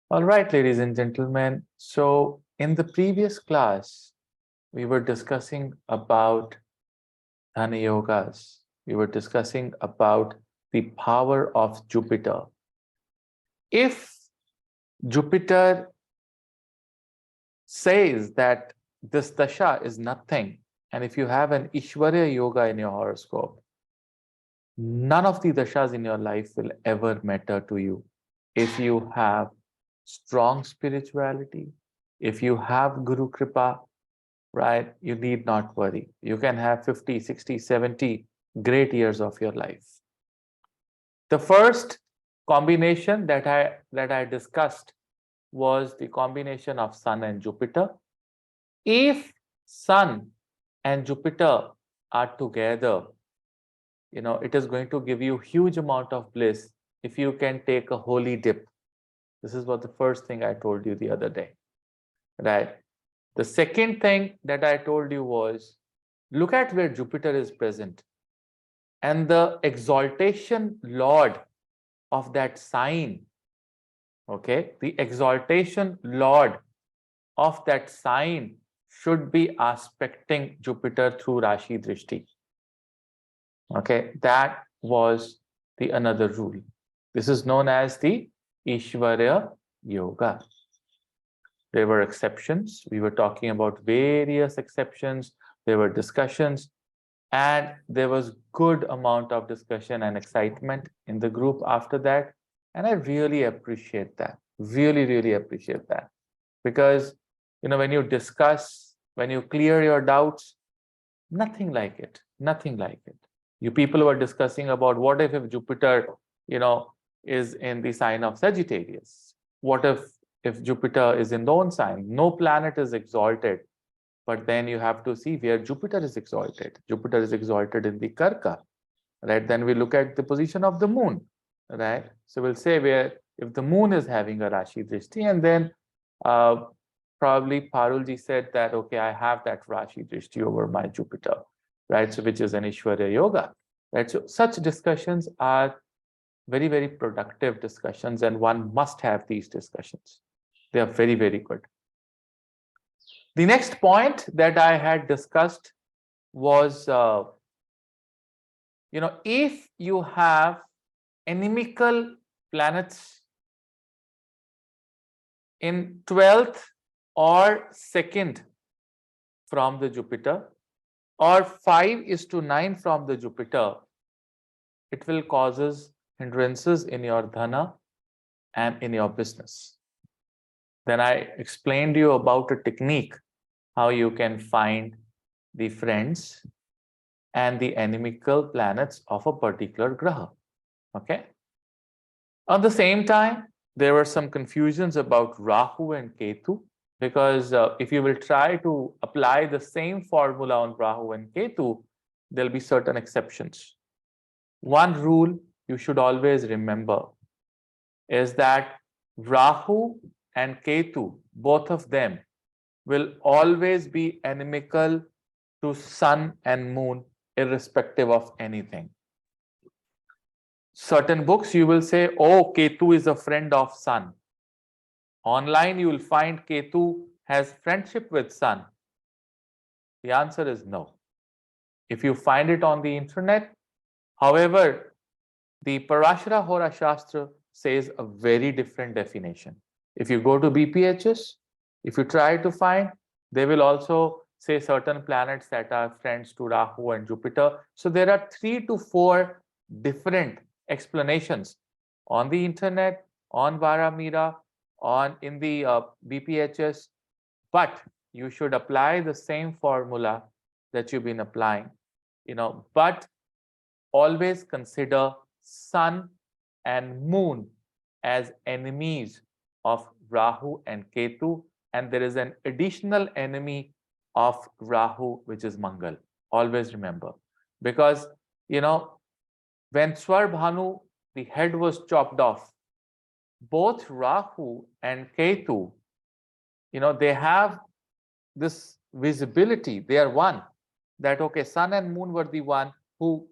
All right, ladies and gentlemen. So in the previous class, we were discussing about Dhana Yogas. We were discussing about the power of Jupiter. If Jupiter says that this dasha is nothing, and if you have an Ishwarya Yoga in your horoscope, none of the dashas in your life will ever matter to you. If you have strong spirituality, if you have Guru Kripa, right, you need not worry. You can have 50, 60, 70 great years of your life. The first combination that I discussed was the combination of Sun and Jupiter. If Sun and Jupiter are together, it is going to give you huge amount of bliss if you can take a holy dip. This is what the first thing I told you the other day, right? The second thing that I told you was, look at where Jupiter is present and the exaltation lord of that sign. Okay, the exaltation lord of that sign should be aspecting Jupiter through Rashi Drishti. Okay, that was the another rule. This is known as the Ishwarya Yoga. There were exceptions. We were talking about various exceptions. There were discussions, and there was good amount of discussion and excitement in the group after that. And I really appreciate that. Really appreciate that. Because, when you discuss, when you clear your doubts, nothing like it. Nothing like it. You people were discussing about what if Jupiter, is in the sign of Sagittarius? What if Jupiter is in the own sign? No planet is exalted, but then you have to see where Jupiter is exalted. Jupiter is exalted in the Karka, right? Then we look at the position of the moon, right? So we'll say where if the moon is having a Rashi Drishti, and then probably Parulji said that, okay, I have that Rashi Drishti over my Jupiter, right? So which is an Ishwarya Yoga, right? So such discussions are very productive discussions, and one must have these discussions. They are very good. The next point that I had discussed was, if you have inimical planets in 12th or 2nd from the Jupiter, or 5:9 from the Jupiter, it will causes hindrances in your dhana and in your business. Then I explained you about a technique, how you can find the friends and the inimical planets of a particular graha. Okay. At the same time, there were some confusions about Rahu and Ketu, because if you will try to apply the same formula on Rahu and Ketu, there'll be certain exceptions. One rule you should always remember is that Rahu and Ketu, both of them, will always be inimical to Sun and Moon, irrespective of anything. Certain books you will say, oh, Ketu is a friend of Sun. Online you will find Ketu has friendship with Sun. The answer is no. If you find it on the internet, however, the Parashara Hora Shastra says a very different definition. If you go to BPHS, if you try to find, they will also say certain planets that are friends to Rahu and Jupiter. So there are 3 to 4 different explanations on the internet, on Varamira, in the BPHS, but you should apply the same formula that you've been applying, but always consider Sun and Moon as enemies of Rahu and Ketu, and there is an additional enemy of Rahu, which is Mangal. Always remember, because when Swarbhanu, the head was chopped off, both Rahu and Ketu, they have this visibility. They are one, that okay, Sun and Moon were the one who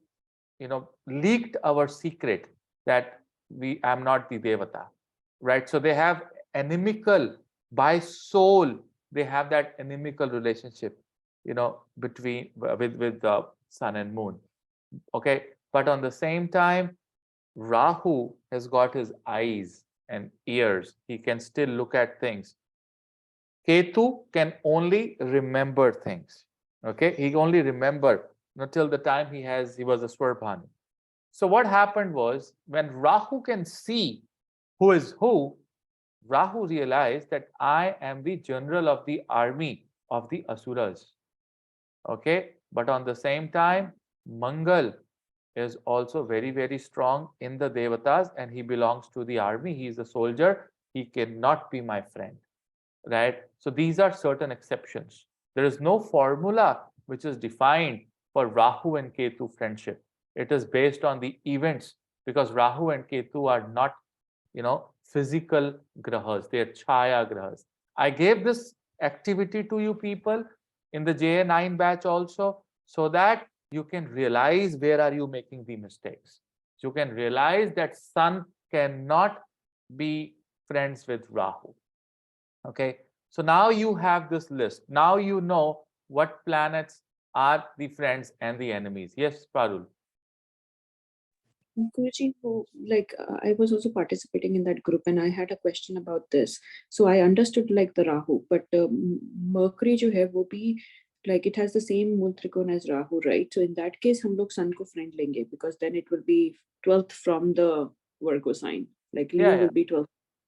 leaked our secret that I'm not the Devata, right? So they have inimical by soul. They have that inimical relationship, between with the sun and moon. Okay, but on the same time, Rahu has got his eyes and ears. He can still look at things. Ketu can only remember things. Okay, he only remember till the time he was a Swarbhanu. So what happened was, when Rahu can see who is who, Rahu realized that I am the general of the army of the Asuras. Okay, but on the same time, Mangal is also very, very strong in the Devatas, and he belongs to the army. He is a soldier. He cannot be my friend, right? So these are certain exceptions. There is no formula which is defined for Rahu and Ketu friendship. It is based on the events, because Rahu and Ketu are not, physical grahas. They are chaya grahas. I gave this activity to you people in the JA9 batch also, so that you can realize where are you making the mistakes. You can realize that sun cannot be friends with Rahu. Okay, so now you have this list. Now you know what planets are the friends and the enemies. Yes, Parul. Guruji, I was also participating in that group, and I had a question about this. So I understood like the Rahu, but Mercury जो है वो भी like it has the same moon trikona as Rahu, right? So in that case, हम लोग sun को friend लेंगे, because then it will be 12th from the Virgo sign. Like Leo will be 12th.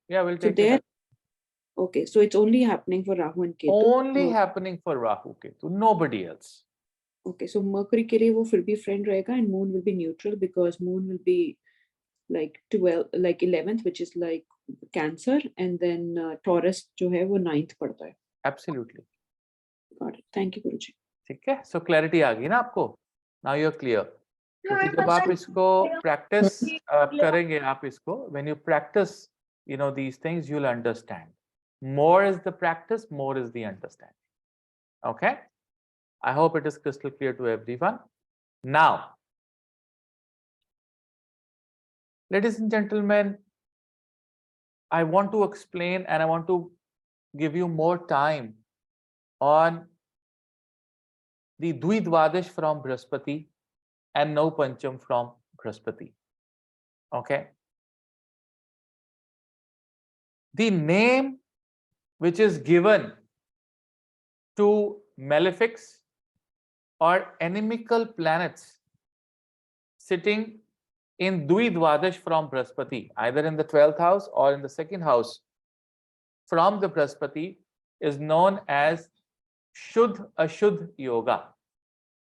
Yeah, we'll So take there. it. Okay, so it's only happening for Rahu and Ketu. Only happening for Rahu Ketu, nobody else. Okay, so Mercury के लिए वो फिर भी friend रहेगा, and Moon will be neutral, because Moon will be like 11th, which is like Cancer, and then Taurus जो है वो 9th पड़ता है. Absolutely. Got it. Thank you, Guruji. ठीक है, so clarity आ गई ना आपको? Now you're clear. क्योंकि जब आप इसको practice करेंगे, आप इसको, when you practice, these things, you'll understand. More is the practice, more is the understanding. Okay, I hope it is crystal clear to everyone. Now, ladies and gentlemen, I want to explain, and I want to give you more time on the Dvidvadash from Brihaspati and Nau Pancham from Brihaspati. Okay, the name which is given to malefics or inimical planets sitting in Dvidvadash from Brihaspati, either in the 12th house or in the 2nd house from the Brihaspati, is known as Shuddha Ashuddha Yoga.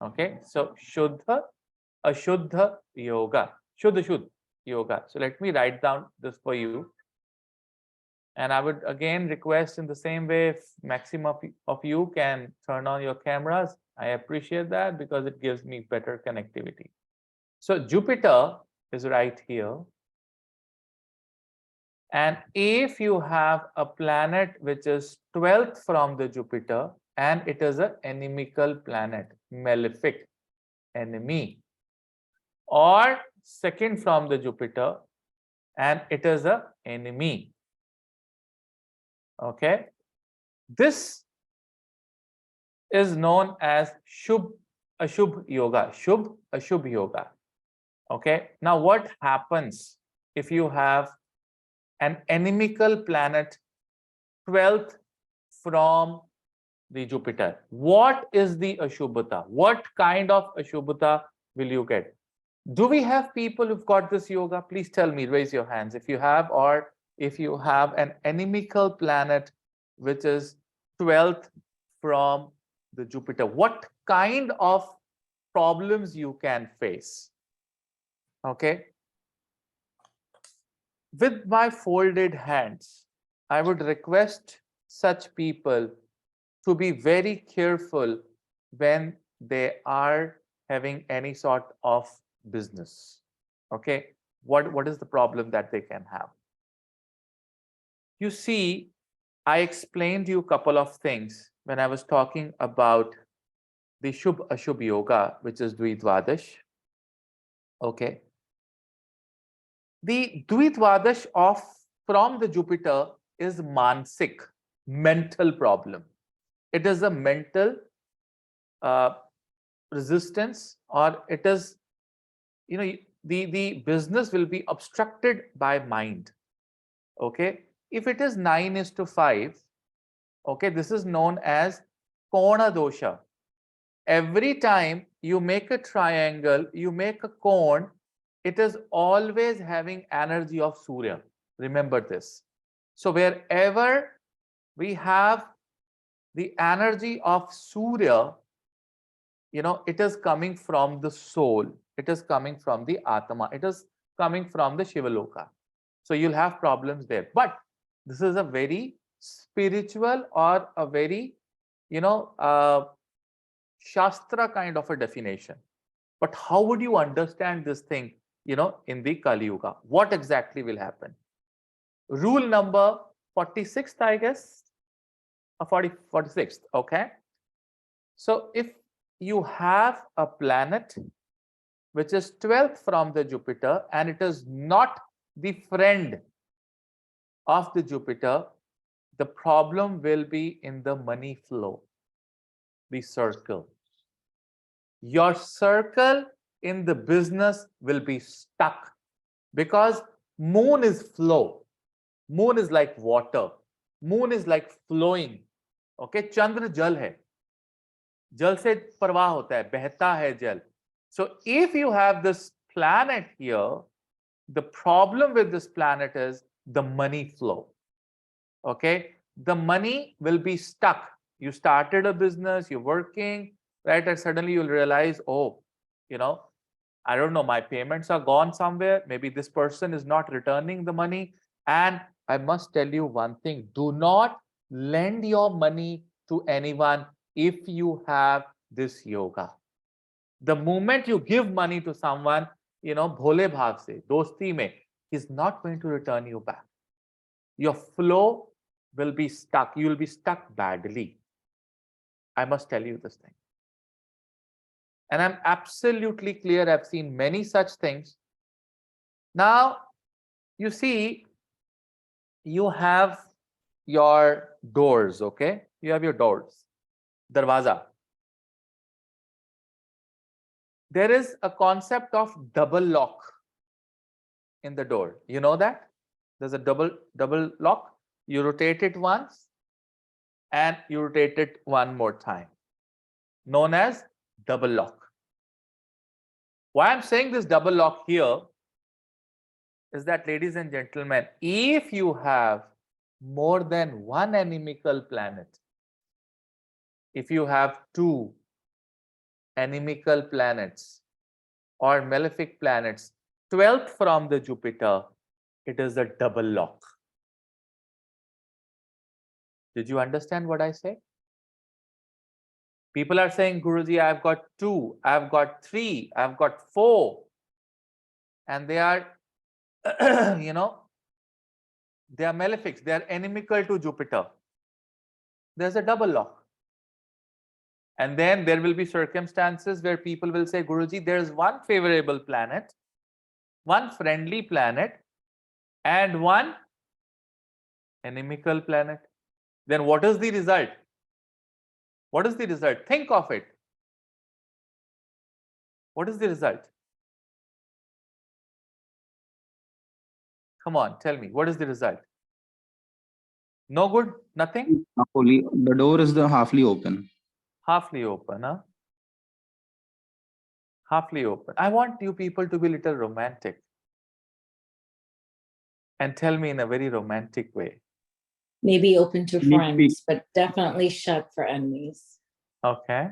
Okay, so Shuddha Ashuddha Yoga, Shuddha Shuddha Yoga. So let me write down this for you. And I would again request, in the same way, if maximum of you can turn on your cameras, I appreciate that, because it gives me better connectivity. So Jupiter is right here. And if you have a planet which is 12th from the Jupiter, and it is an inimical planet, malefic, enemy, or 2nd from the Jupiter, and it is an enemy. Okay, this is known as Shubh Ashubh Yoga. Shubh Ashubh Yoga. Okay, now what happens if you have an inimical planet 12th from the Jupiter? What is the Ashubhata? What kind of Ashubhata will you get? Do we have people who've got this yoga? Please tell me, raise your hands if you have, or if you have an inimical planet which is 12th from the Jupiter. What kind of problems you can face? Okay. With my folded hands, I would request such people to be very careful when they are having any sort of business. Okay, what is the problem that they can have? You see, I explained you a couple of things when I was talking about the Shubh Ashubh Yoga, which is Dvidvadash. Okay, the Dvidvadash from the Jupiter is mansik, mental problem. It is a mental resistance, or it is, the business will be obstructed by mind. Okay. If it is 9:5, okay, this is known as kona dosha. Every time you make a triangle, you make a cone, it is always having energy of Surya. Remember this. So wherever we have the energy of Surya, it is coming from the soul. It is coming from the Atma. It is coming from the Shivaloka. So you'll have problems there. But this is a very spiritual, or a very, Shastra kind of a definition. But how would you understand this thing, in the Kali Yuga? What exactly will happen? Rule number 46th, I guess, or 46th, okay? So if you have a planet which is 12th from the Jupiter, and it is not the friend of the Jupiter, the problem will be in the money flow, the circle. Your circle in the business will be stuck, because moon is flow. Moon is like water. Moon is like flowing. Okay, Chandra jal hai. Jal se parvah hota hai, behta hai jal. So if you have this planet here, the problem with this planet is the money flow. Okay, the money will be stuck. You started a business, you're working, right? And suddenly you'll realize, oh, I don't know, my payments are gone somewhere. Maybe this person is not returning the money. And I must tell you one thing, do not lend your money to anyone if you have this yoga. The moment you give money to someone, bhole bhav se, dosti mein, he's not going to return you back. Your flow will be stuck. You will be stuck badly. I must tell you this thing. And I'm absolutely clear. I've seen many such things. Now, you see, you have your doors, okay? You have your doors, darwaza. There is a concept of double lock in the door. You know that? There's a double lock. You rotate it once and you rotate it one more time, known as double lock. Why I'm saying this double lock here is that, ladies and gentlemen, if you have more than one inimical planet, if you have two inimical planets or malefic planets, 12th from the Jupiter, it is a double lock. Did you understand what I say? People are saying, Guruji, I've got 2, I've got 3, I've got 4. And they are, they are malefics, they are inimical to Jupiter. There's a double lock. And then there will be circumstances where people will say, Guruji, there's one favorable planet, one friendly planet, and one inimical planet. Then what is the result? What is the result? Think of it. What is the result? Come on, tell me. What is the result? No good? Nothing? Fully, the door is the halfly open. Halfly open, huh? Halfly open. I want you people to be a little romantic. And tell me in a very romantic way. Maybe open to Sneak peek. friends, but definitely shut for enemies. Okay.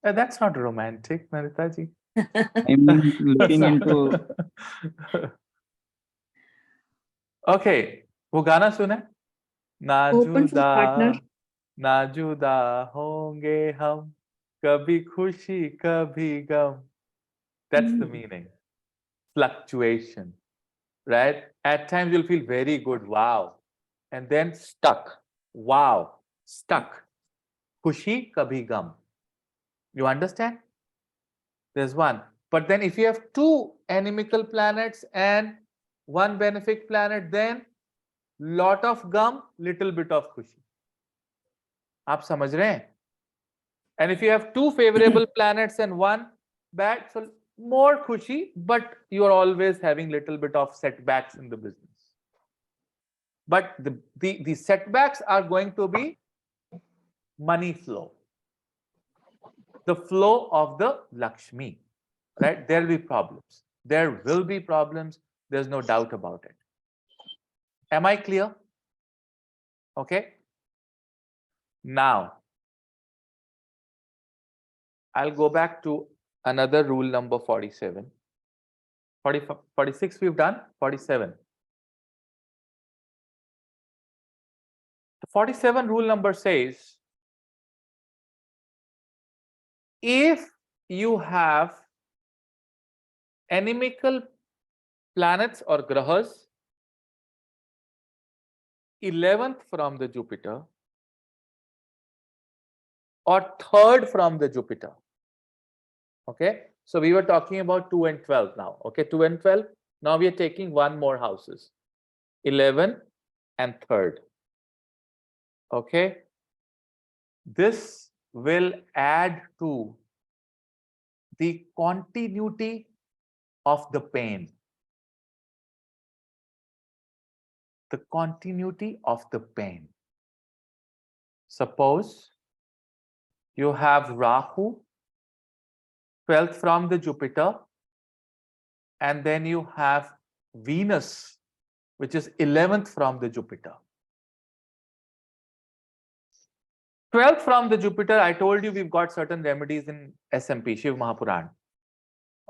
That's not romantic, Narita ji. I mean, looking into Okay. वो गाना सुने? ना Open for partner. जुदा ना जुदा होंगे हम, कभी खुशी कभी गम. That's the meaning. Fluctuation, right? At times you'll feel very good, wow, and then stuck, wow, stuck. Khushi kabhi gum. You understand? There's one. But then if you have two inimical planets and one benefic planet, then lot of gum, little bit of खुशी. आप समझ रहे हैं? And if you have 2 favorable planets and 1 bad, so more खुशी, but you are always having little bit of setbacks in the business. But the setbacks are going to be money flow, the flow of the Lakshmi, right? There will be problems. There will be problems. There's no doubt about it. Am I clear? Okay. Now, I'll go back to another rule number 47. 46 we've done, 47. The 47 rule number says, if you have inimical planets or grahas 11th from the Jupiter or 3rd from the Jupiter. Okay, so we were talking about 2 and 12 now. Okay, 2 and 12. Now we are taking one more houses, 11 and 3rd. Okay, this will add to the continuity of the pain. The continuity of the pain. Suppose you have Rahu 12th from the Jupiter, and then you have Venus, which is 11th from the Jupiter. 12th from the Jupiter, I told you we've got certain remedies in SMP, Shiv Mahapuran.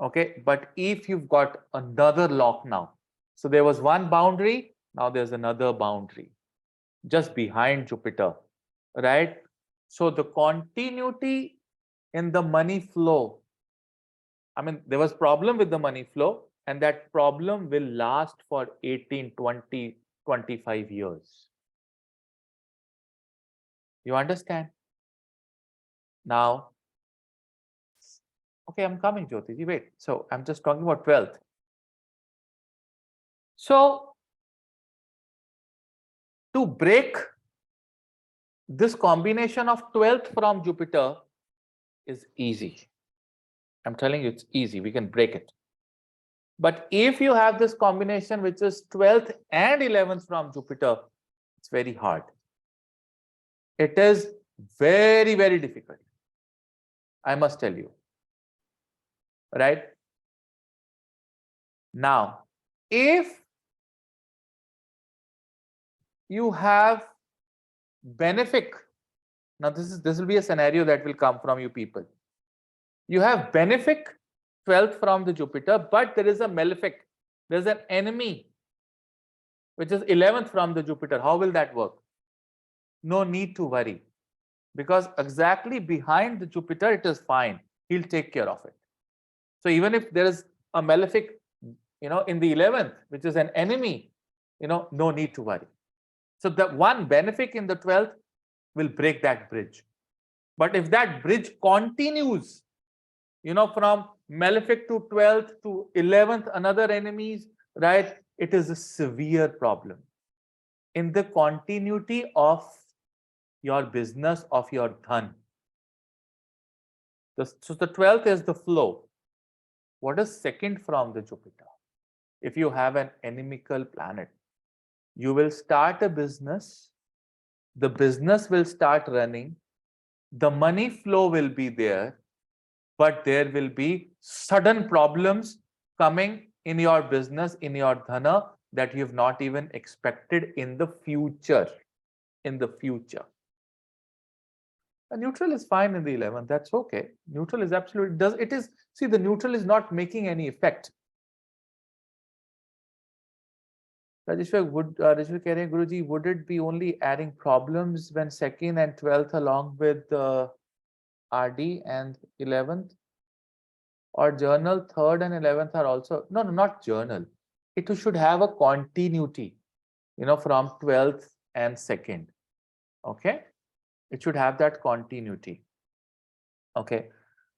Okay, but if you've got another lock now, so there was one boundary, now there's another boundary just behind Jupiter, right? So the continuity in the money flow, I mean, there was problem with the money flow, and that problem will last for 18, 20, 25 years. You understand? Now, okay, I'm coming, Jyotiji. Wait. So I'm just talking about 12th. So to break this combination of 12th from Jupiter is easy. I'm telling you, it's easy. We can break it. But if you have this combination, which is 12th and 11th from Jupiter, it's very hard. It is very, very difficult. I must tell you. Right? Now, if you have benefic, now this will be a scenario that will come from you people. You have benefic 12th from the Jupiter, but there is a malefic. There's an enemy, which is 11th from the Jupiter. How will that work? No need to worry, because exactly behind the Jupiter, it is fine. He'll take care of it. So even if there is a malefic, in the 11th, which is an enemy, no need to worry. So the one benefic in the 12th will break that bridge. But if that bridge continues, from malefic to 12th to 11th, another enemies, right? It is a severe problem in the continuity of your business, of your dhan. So the 12th is the flow. What is 2nd from the Jupiter? If you have an inimical planet, you will start a business, the business will start running, the money flow will be there, but there will be sudden problems coming in your business, in your dhana, that you have not even expected in the future. In the future. A neutral is fine in the 11th. That's okay. Neutral is absolutely see, the neutral is not making any effect. Rajeshwar, Guruji, would it be only adding problems when 2nd and 12th along with RD and 11th? Or journal 3rd and 11th are also, no, not journal. It should have a continuity, from 12th and 2nd. Okay. It should have that continuity. Okay.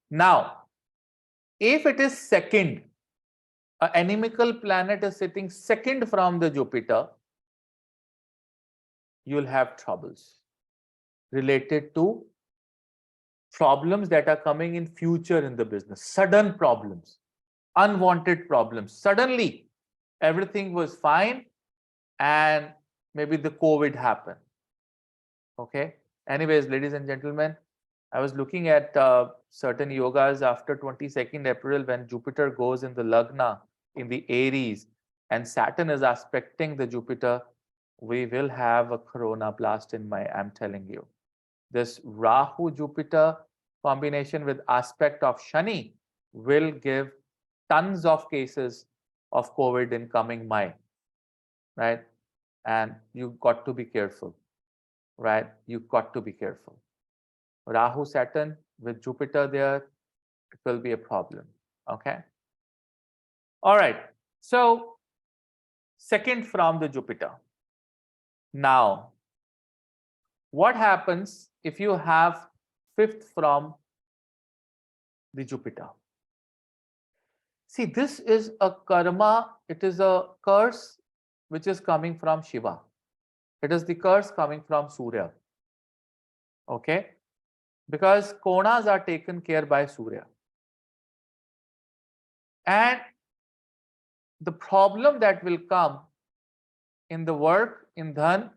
Now, if it is 2nd, an inimical planet is sitting 2nd from the Jupiter, you'll have troubles related to problems that are coming in future in the business, sudden problems, unwanted problems. Suddenly, everything was fine and maybe the COVID happened. Okay. Anyways, ladies and gentlemen, I was looking at certain yogas after 22nd April when Jupiter goes in the Lagna in the Aries and Saturn is aspecting the Jupiter. We will have a corona blast in my, I'm telling you. This Rahu Jupiter combination with aspect of Shani will give tons of cases of COVID in coming May, right? And you got to be careful, right? You got to be careful. Rahu Saturn with Jupiter there, it will be a problem. Okay. All right. So, second from the Jupiter. Now, what happens if you have fifth from the Jupiter? See, this is a karma, it is a curse which is coming from Shiva. It is the curse coming from Surya. Okay. Because konas are taken care by Surya. And the problem that will come in the work, in dhan,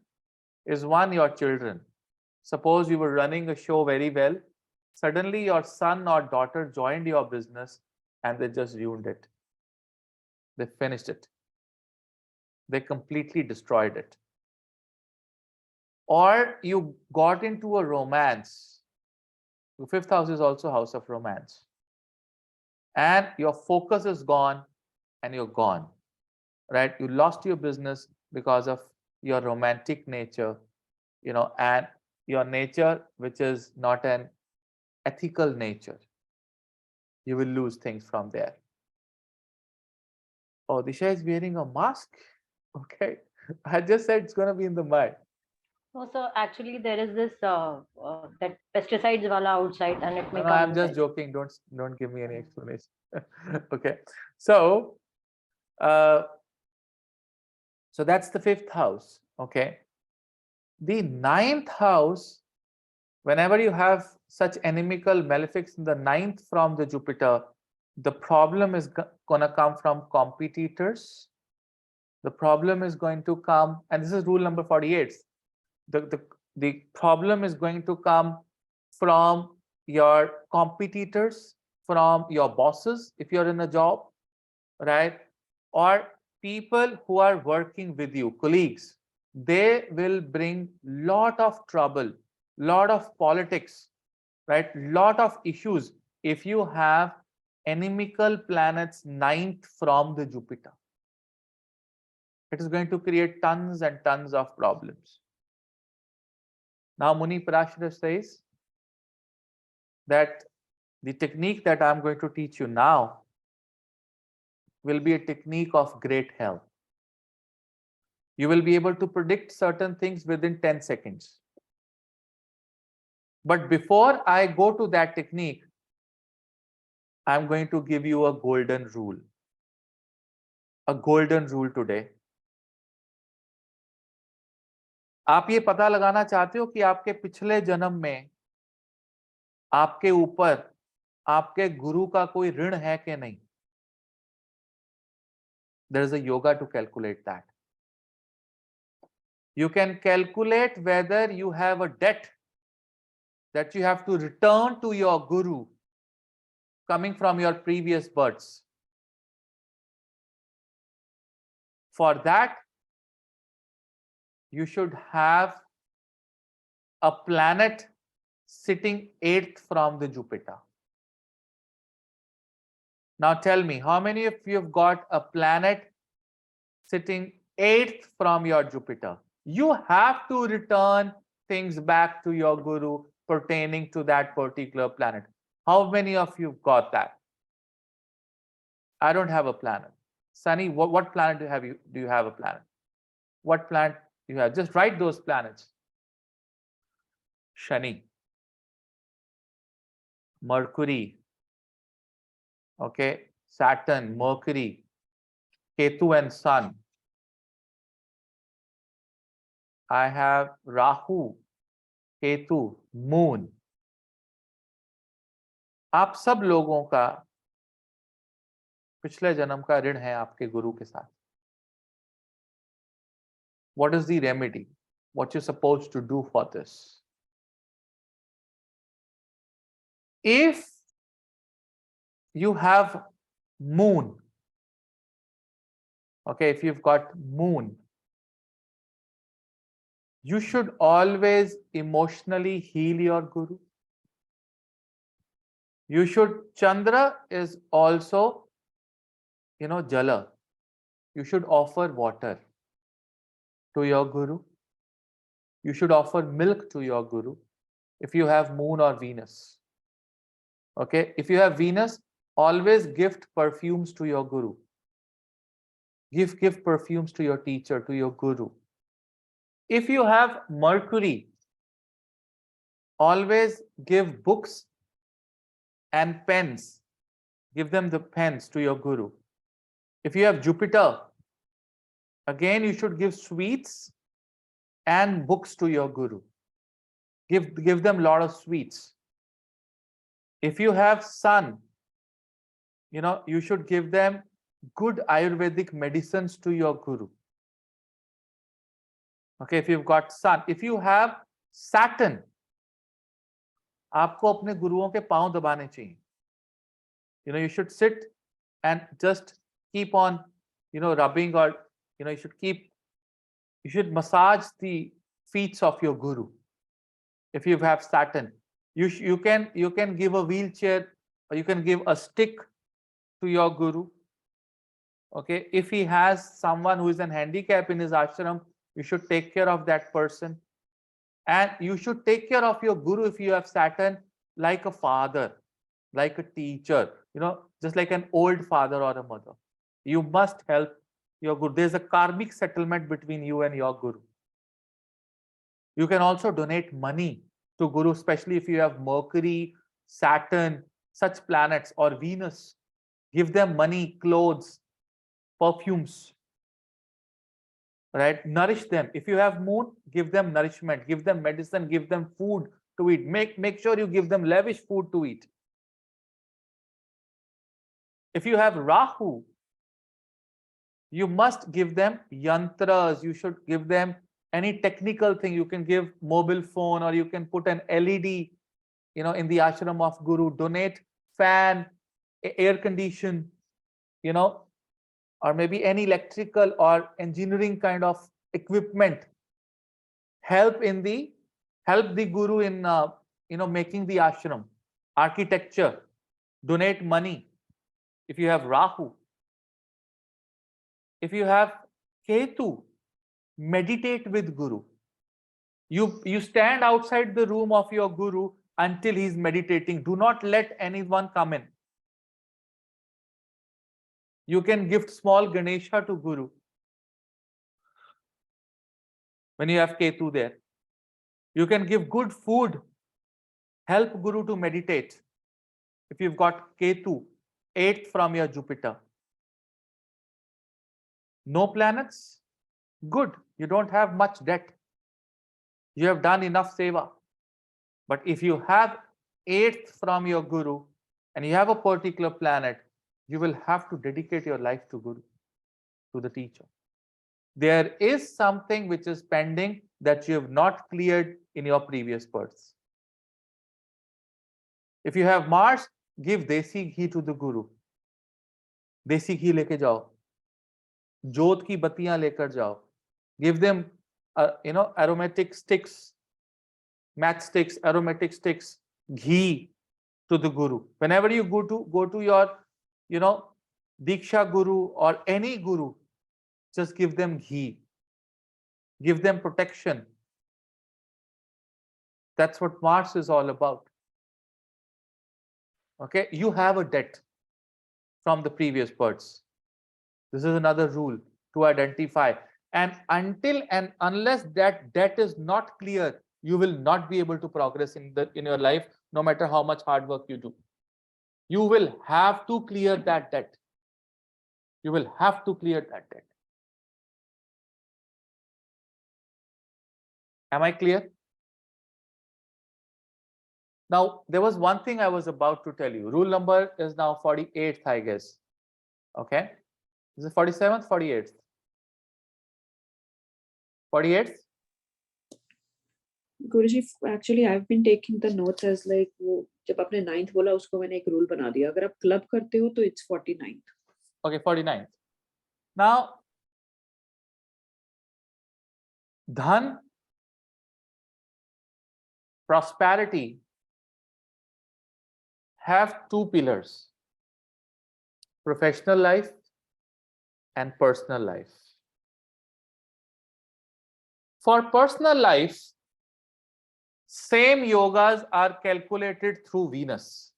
is one, your children. Suppose you were running a show very well. Suddenly your son or daughter joined your business and they just ruined it. They finished it. They completely destroyed it. Or you got into a romance. The fifth house is also house of romance. And your focus is gone and you're gone, right? You lost your business because of your romantic nature, you know, and your nature, which is not an ethical nature. You will lose things from there. Oh, Disha is wearing a mask. Okay. I just said it's going to be in the mind. No, so actually there is this that pesticides wala outside and it may No, no, come I'm just inside. joking. Don't give me any explanation. Okay. So, uh, so that's the fifth house. Okay. The ninth house, whenever you have such inimical malefics in the ninth from the Jupiter, the problem is going to come from competitors. The problem is going to come, and this is rule number 48. The problem is going to come from your competitors, from your bosses, if you're in a job, right? Or people who are working with you, colleagues. They will bring lot of trouble, lot of politics, right? Lot of issues if you have inimical planets ninth from the Jupiter. It is going to create tons and tons of problems. Now, Muni Parashara says that the technique that I'm going to teach you now will be a technique of great help. You will be able to predict certain things within 10 seconds. But before I go to that technique, I'm going to give you a golden rule. A golden rule today. आप ये पता लगाना चाहते हो कि आपके पिछले जन्म में आपके ऊपर आपके गुरु का कोई ऋण है कि नहीं? There is a yoga to calculate that. You can calculate whether you have a debt that you have to return to your guru coming from your previous births. For that, you should have a planet sitting 8th from the Jupiter. Now tell me, how many of you have got a planet sitting 8th from your Jupiter? You have to return things back to your guru pertaining to that particular planet. How many of you got that? I don't have a planet. Sunny, what planet do you have a planet? What planet do you have? Just write those planets. Shani, Mercury, okay, Saturn, Mercury, Ketu and Sun, I have Rahu, Ketu, Moon. आप सब लोगों का पिछले जन्म का ऋण है आपके गुरु के साथ. What is the remedy? What you're supposed to do for this? If you have moon, okay, if you've got moon, you should always emotionally heal your guru. You should, Chandra is also, Jala. You should offer water to your guru. You should offer milk to your guru if you have moon or Venus. Okay, if you have Venus, always gift perfumes to your guru. Give perfumes to your teacher, to your guru. If you have Mercury, always give books and pens. Give them the pens to your guru. If you have Jupiter, again you should give sweets and books to your guru. Give them a lot of sweets. If you have Sun, you should give them good Ayurvedic medicines to your guru. Okay, if you've got Sun. If you have Saturn, आपको अपने गुरुओं के पांव दबाने चाहिए. You should sit and just keep on, rubbing, or you should massage the feet of your guru. If you have Saturn, you can give a wheelchair, or you can give a stick to your guru. Okay, if he has someone who is an handicap in his ashram, you should take care of that person. And you should take care of your guru if you have Saturn like a father, like a teacher, just like an old father or a mother. You must help your guru. There's a karmic settlement between you and your guru. You can also donate money to guru, especially if you have Mercury, Saturn, such planets, or Venus. Give them money, clothes, perfumes. Right? Nourish them. If you have moon, give them nourishment, give them medicine, give them food to eat. Make sure you give them lavish food to eat. If you have Rahu, you must give them yantras. You should give them any technical thing. You can give mobile phone, or you can put an LED, in the ashram of guru. Donate fan, air condition, or maybe any electrical or engineering kind of equipment. Help the guru in making the ashram, architecture. Donate money if you have Rahu. If you have Ketu, meditate with guru. You stand outside the room of your guru until he's meditating. Do not let anyone come in. You can gift small Ganesha to guru when you have Ketu there. You can give good food. Help guru to meditate. If you've got Ketu, 8th from your Jupiter. No planets? Good. You don't have much debt. You have done enough seva. But if you have 8th from your guru and you have a particular planet, you will have to dedicate your life to guru, to the teacher. There is something which is pending that you have not cleared in your previous births. If you have Mars, give desi ghee to the guru. Desi ghee leke jao. Jyot ki batiyan lekar jao. Give them, aromatic sticks, matchsticks, aromatic sticks, ghee to the guru. Whenever you go to your, Diksha guru or any guru, just give them ghee. Give them protection. That's what Mars is all about. Okay, you have a debt from the previous births. This is another rule to identify. And until and unless that debt is not clear, you will not be able to progress in your life, no matter how much hard work you do. You will have to clear that debt. You will have to clear that debt. Am I clear? Now, there was one thing I was about to tell you. Rule number is now 48th, I guess. Okay. Is it 47th, 48th? 48th? Guruji, actually I've been taking the notes as like वो जब आपने 9th बोला उसको मैंने एक rule बना दिया. अगर आप क्लब करते हो तो it's 49th. Okay, 49th. Now, dhan, prosperity have two pillars: professional life and personal life. For personal life, same yogas are calculated through Venus.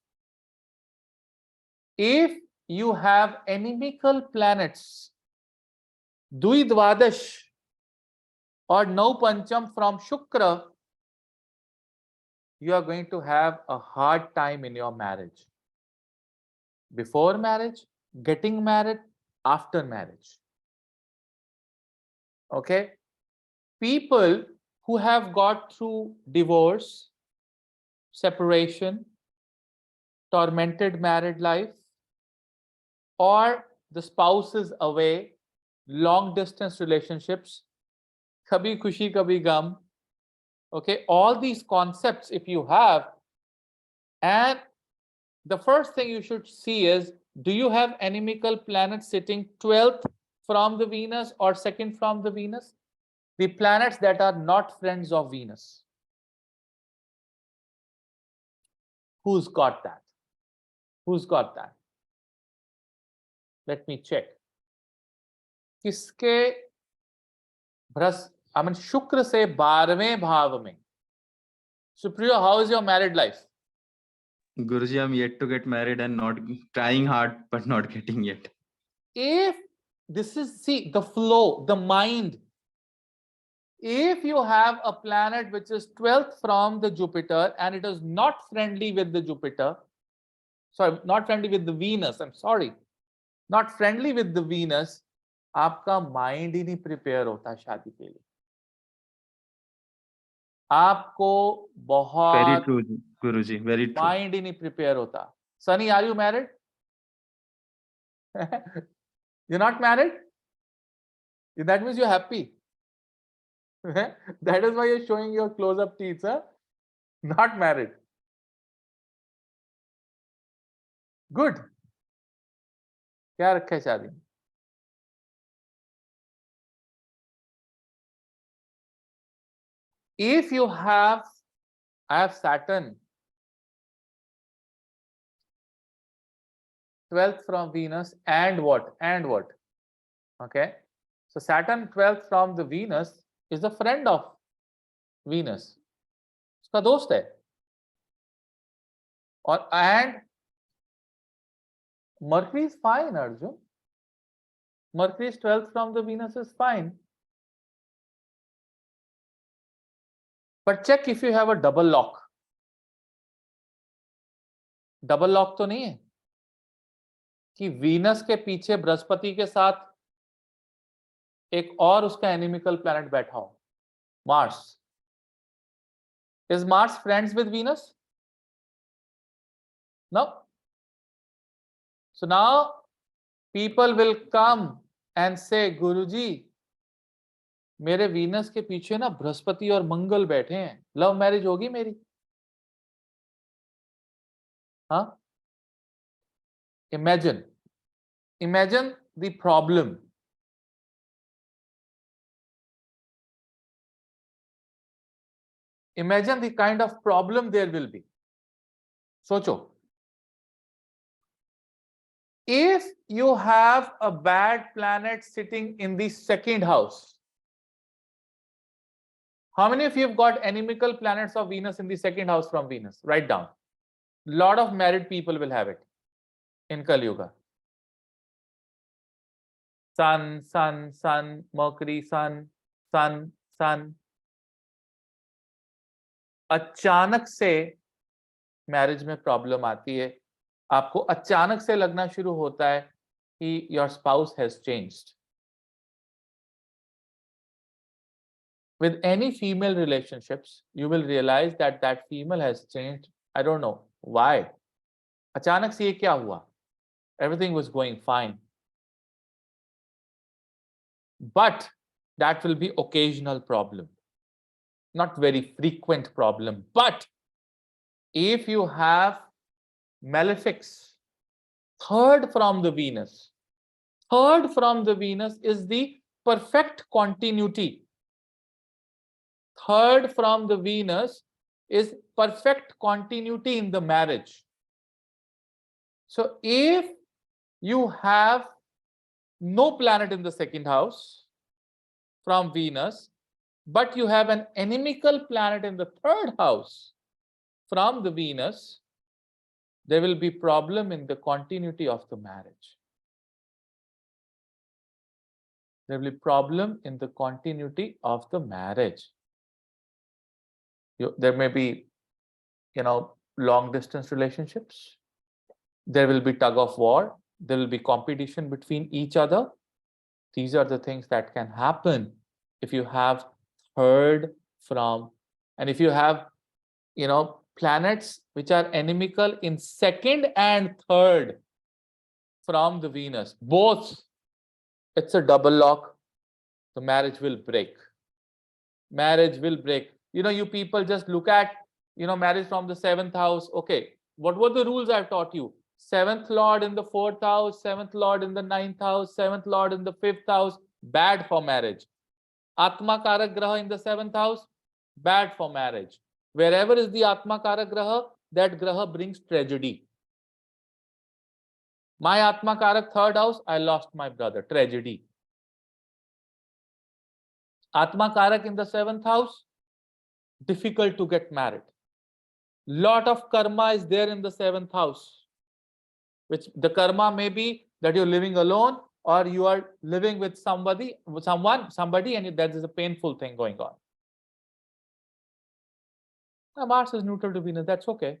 If you have inimical planets, Dvidvadash or Nau Pancham from Shukra, you are going to have a hard time in your marriage. Before marriage, getting married, after marriage. Okay? People who have got through divorce, separation, tormented married life, or the spouse is away, long distance relationships, kabhi khushi, kabhi gum. Okay, all these concepts, if you have, and the first thing you should see is, do you have inimical planets sitting 12th from the Venus or second from the Venus? The planets that are not friends of Venus. Who's got that? Who's got that? Let me check. किसके शुक्र से 12वें भाव में. Supriya, how is your married life? Guruji, I'm yet to get married and not trying hard, but not getting yet. If this is, see, the flow, the mind. If you have a planet which is 12th from the Jupiter and it is not friendly with the Jupiter, sorry, not friendly with the Venus, I'm sorry, not friendly with the Venus, आपका mind ही नहीं prepare होता शादी के लिए. आपको Very बहुत true, Guruji. Very true. Mind ही नहीं प्रिपेयर होता. Sunny, are you married? You're not married? That means you're happy. That is why you're showing your close-up teeth, huh? Not married. Good. क्या रखा है शादी? If you have, I have Saturn 12th from Venus and what? And what? Okay. So Saturn 12th from the Venus is a friend of Venus. उसका दोस्त है. और and Mercury is fine, Arjun. Mercury is 12th from the Venus is fine. But check if you have a double lock. Double lock तो नहीं है कि Venus के पीछे बृहस्पति के साथ एक और उसका एनिमिकल प्लैनेट बैठा हो. Mars. Is Mars friends with Venus? No. So now people will come and say, Guruji, मेरे वीनस के पीछे ना बृहस्पति और मंगल बैठे हैं, लव मैरिज होगी मेरी? हाँ? Imagine the problem. Imagine the kind of problem there will be. सोचो. If you have a bad planet sitting in the second house, how many of you have got inimical planets of Venus in the second house from Venus? Write down. Lot of married people will have it in Kali Yuga. Sun, Sun, Sun, Mercury, Sun, Sun, Sun. अचानक से marriage में problem आती है. आपको अचानक से लगना शुरू होता है कि your spouse has changed. with any female relationships, you will realize that that female has changed. I don't know why. अचानक से ये क्या हुआ? Everything was going fine. But that will be occasional problem, not very frequent problem. But if you have malefics, third from the Venus is the perfect continuity. Third from the Venus is perfect continuity in the marriage. So if you have no planet in the second house from Venus, but you have an inimical planet in the third house from the Venus, there will be problem in the continuity of the marriage. There will be problem in the continuity of the marriage. There may be, long distance relationships. There will be tug of war. There will be competition between each other. These are the things that can happen if you have third from, and if you have, planets which are inimical in second and third from the Venus, both, it's a double lock. The marriage will break. Marriage will break. You people just look at, marriage from the 7th house. Okay, what were the rules I've taught you? 7th Lord in the 4th house, 7th Lord in the 9th house, 7th Lord in the 5th house, bad for marriage. Atma Karak Graha in the 7th house, bad for marriage. Wherever is the Atma Karak Graha, that Graha brings tragedy. My Atma Karak 3rd house, I lost my brother, tragedy. Atma Karak in the 7th house, difficult to get married. Lot of karma is there in the 7th house, which the karma may be that you're living alone or you are living with somebody, and that is a painful thing going on. Now, Mars is neutral to Venus, that's okay.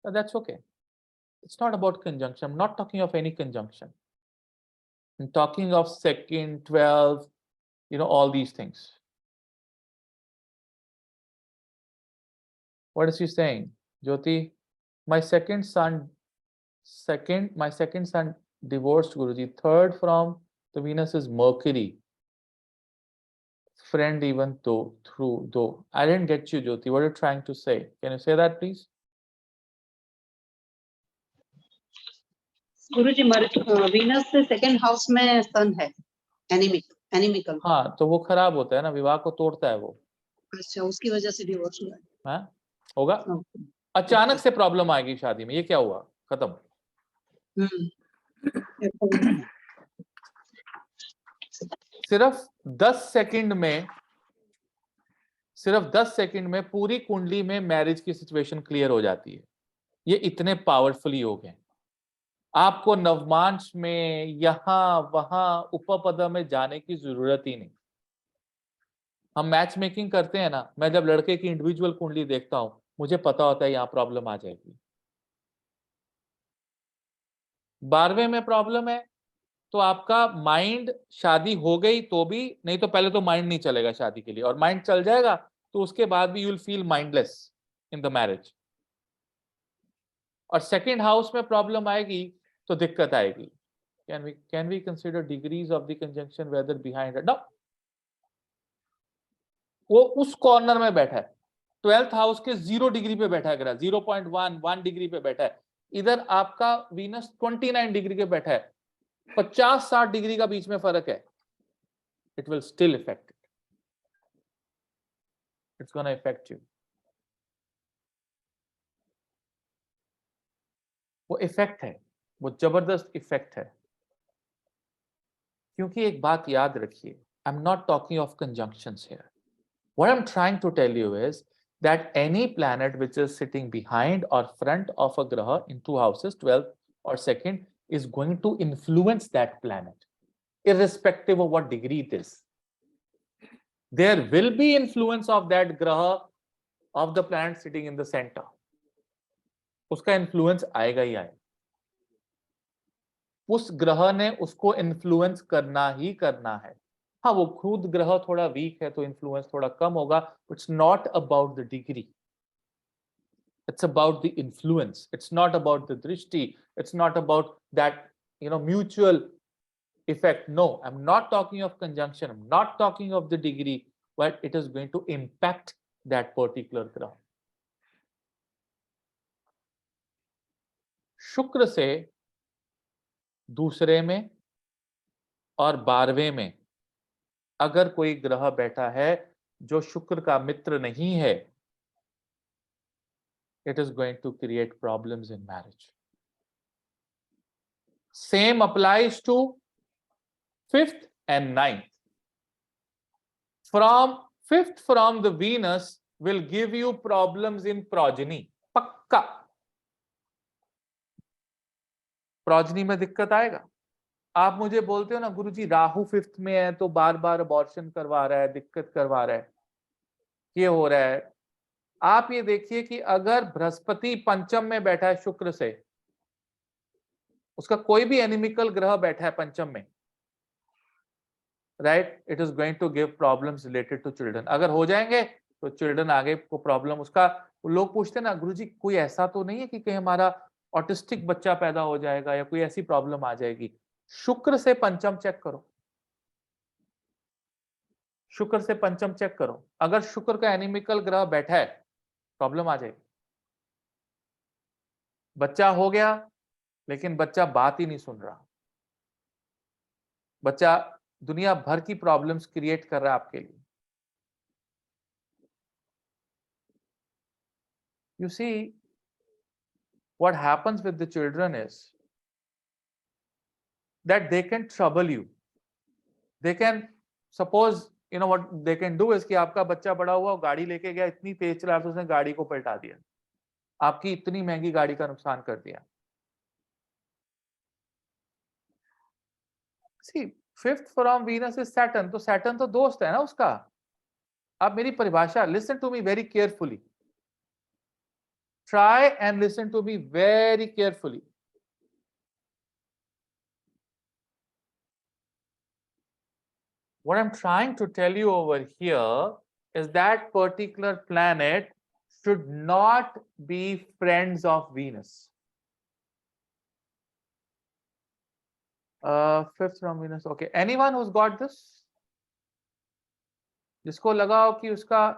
That's okay. It's not about conjunction. I'm not talking of any conjunction. I'm talking of second, 12, all these things. What is she saying? Jyoti, my second son divorced, Guruji. Third from the Venus is Mercury. Friend even though. I didn't get you, Jyoti. What are you trying to say? Can you say that, please? Guruji Venus से second house में सन है inimical. हाँ, तो वो खराब होता है ना, विवाह को तोड़ता है वो। अच्छा, उसकी वजह से डिवोर्स हुआ है। हाँ, होगा। अचानक से प्रॉब्लम आएगी शादी में, ये क्या हुआ? खत्म। सिर्फ 10 सेकंड में पूरी कुंडली में मैरिज की सिचुएशन क्लियर हो जाती है। ये इतने पावरफुल योग हैं। आपको नवमांश में यहां वहां उपपद में जाने की जरूरत ही नहीं। हम मैच मेकिंग करते हैं ना, मैं जब लड़के की इंडिविजुअल कुंडली देखता हूं, मुझे पता होता है यहां प्रॉब्लम आ जाएगी। 12वें में प्रॉब्लम है तो आपका माइंड, शादी हो गई तो भी नहीं, तो पहले तो माइंड नहीं चलेगा शादी के लिए, और माइंड चल जाएगा तो उसके बाद भी you will feel mindless in the marriage. और सेकंड हाउस में प्रॉब्लम आएगी तो दिक्कत आएगी। Can we consider degrees of the conjunction whether behind it? No, वो उस कॉर्नर में बैठा है, 12th हाउस के 0 डिग्री पे बैठा है, ग्रह 0.1 डिग्री पे बैठा है। इधर आपका वीनस 29 डिग्री के बैठा है, 50-60 डिग्री का बीच में फर्क है। It will still effect, it's gonna effect you. वो इफेक्ट है, वो जबरदस्त इफेक्ट है। क्योंकि एक बात याद रखिए, I am not talking of conjunctions here. What I'm trying to tell you is that any planet which is sitting behind or front of a graha in 2 houses, 12th or 2nd, is going to influence that planet, irrespective of what degree it is. There will be influence of that graha, of the planet sitting in the center. उसका influence आएगा ही आएगा। उस ग्रह ने उसको influence करना ही करना है। हाँ, वो खुद ग्रह थोड़ा वीक है तो इन्फ्लुएंस थोड़ा कम होगा। It's not about the degree, it's about the influence. It's not about the drishti. It's not about that, mutual effect. No, I'm not talking of conjunction. I'm not talking of the degree, but it is going to impact that particular graph. शुक्र से दूसरे में और 12वें में अगर कोई ग्रह बैठा है जो शुक्र का मित्र नहीं है, it is going to create problems in marriage. Same applies to 5th and 9th. From 5th from the Venus will give you problems in progeny. पक्का progeny में दिक्कत आएगा। आप मुझे बोलते हो ना गुरुजी राहु 5th में है तो बार बार अबॉर्शन करवा रहा है, दिक्कत करवा रहा है, ये हो रहा है। आप ये देखिए कि अगर बृहस्पति पंचम में बैठा है शुक्र से, उसका कोई भी एनिमिकल ग्रह बैठा है पंचम में, right, it is going to give problems related to children. अगर हो जाएंगे तो चिल्ड्रन आगे को प्रॉब्लम उसका, लोग पूछते हैं ना गुरुजी कोई ऐसा तो नहीं है कि कहीं हमारा ऑटिस्टिक बच्चा पैदा हो जाएगा या कोई ऐसी प्रॉब्लम आ जाएगी। शुक्र से पंचम चेक करो, शुक्र से पंचम चेक करो। अगर शुक्र का एनिमिकल ग्रह बैठा है प्रॉब्लम आ जाएगी। बच्चा हो गया लेकिन बच्चा बात ही नहीं सुन रहा, बच्चा दुनिया भर की प्रॉब्लम्स क्रिएट कर रहा है आपके लिए। You see, what happens with the children is that they can trouble you. They can, suppose, what they can do is कि आपका बच्चा बड़ा हुआ, गाड़ी लेके गया, इतनी तेज चला तो उसने गाड़ी को पलटा दिया, आपकी इतनी महंगी गाड़ी का नुकसान कर दिया। See, 5th from Venus is Saturn, तो Saturn तो दोस्त है ना उसका। अब मेरी परिभाषा, listen to me very carefully. Try and listen to me very carefully. What I'm trying to tell you over here is that particular planet should not be friends of Venus. 5th from Venus. Okay. Anyone who's got this? जिसको लगा हो कि उसका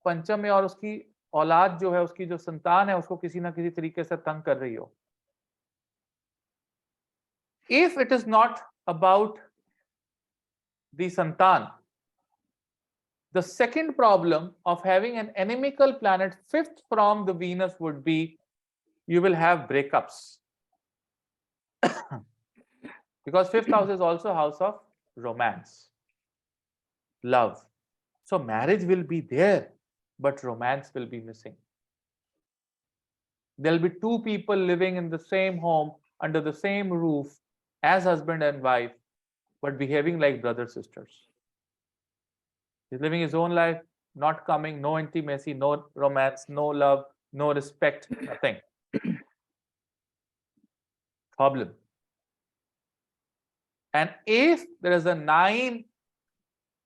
पंचम में और उसकी औलाद जो है, उसकी जो संतान है, उसको किसी ना किसी तरीके से तंग कर रही हो। If it is not about the santan, the second problem of having an inimical planet 5th from the Venus would be you will have breakups. Because 5th house is also house of romance, love. So marriage will be there, but romance will be missing. There'll be two people living in the same home, under the same roof, as husband and wife, but behaving like brothers, sisters. He's living his own life, not coming, no intimacy, no romance, no love, no respect, nothing. Problem. And if there is a 9,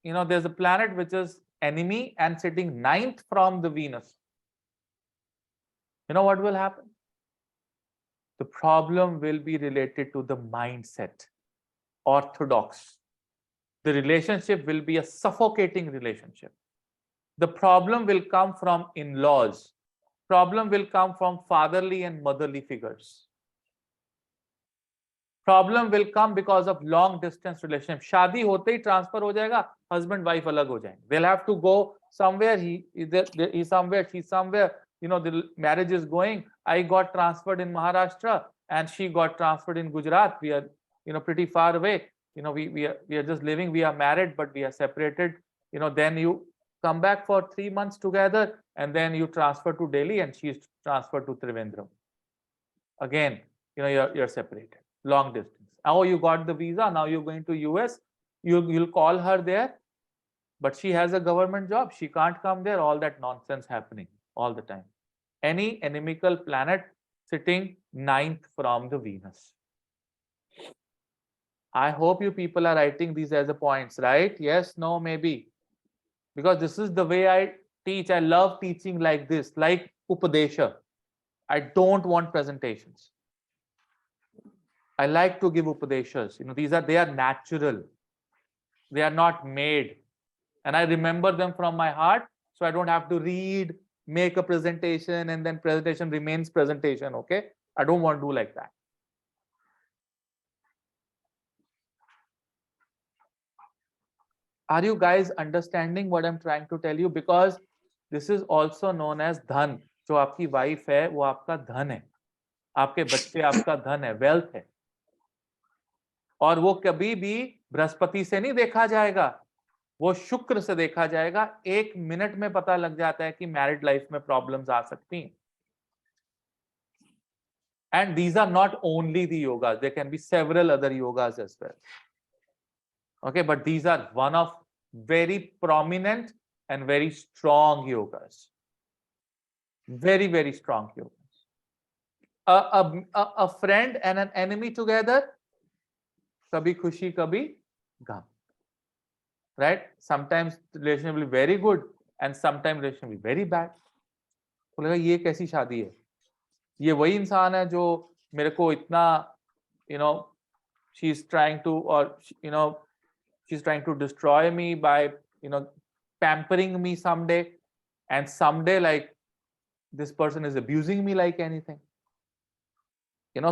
there's a planet which is enemy and sitting 9th from the Venus, you know what will happen? The problem will be related to the mindset, orthodox. The relationship will be a suffocating relationship. The problem will come from in-laws. Problem will come from fatherly and motherly figures. Problem will come because of long distance relationship. शादी होते ही transfer हो जाएगा, husband wife अलग हो जाएंगे. They'll have to go somewhere. He's somewhere, she's somewhere. The marriage is going. I got transferred in Maharashtra and she got transferred in Gujarat. We are, pretty far away. We are just living. We are married, but we are separated. Then you come back for 3 months together, and then you transfer to Delhi, and she is transferred to Trivandrum. Again, you're separated. Long distance. Now you got the visa. Now you're going to US. You'll call her there, but she has a government job. She can't come there. All that nonsense happening all the time. Any inimical planet sitting 9th from the Venus. I hope you people are writing these as a points, right? Yes, no, maybe. Because this is the way I teach. I love teaching like this, like Upadesha. I don't want presentations. I like to give Upadeshas. They are natural. They are not made. And I remember them from my heart, so I don't have to read, make a presentation, and then presentation remains presentation, okay? I don't want to do like that. Are you guys understanding what I'm trying to tell you? Because this is also known as dhan. जो आपकी wife है वो आपका धन है, आपके बच्चे आपका धन है, वेल्थ है, और वो कभी भी बृहस्पति से नहीं देखा जाएगा, वो शुक्र से देखा जाएगा। 1 मिनट में पता लग जाता है कि मैरिड लाइफ में प्रॉब्लम्स आ सकती हैं। And these are not only the yogas, there can be several other yogas as well. Okay, but these are one of very prominent and very strong yogas. Very, very strong yogas. A friend and an enemy together, kabhi khushi, kabhi gham. Right? Sometimes relationship will be very good and sometimes relationship will be very bad. तो लगा ये कैसी शादी है? ये वही इंसान है जो मेरे को इतना, she's trying to destroy me by, pampering me someday, and someday like this person is abusing me like anything.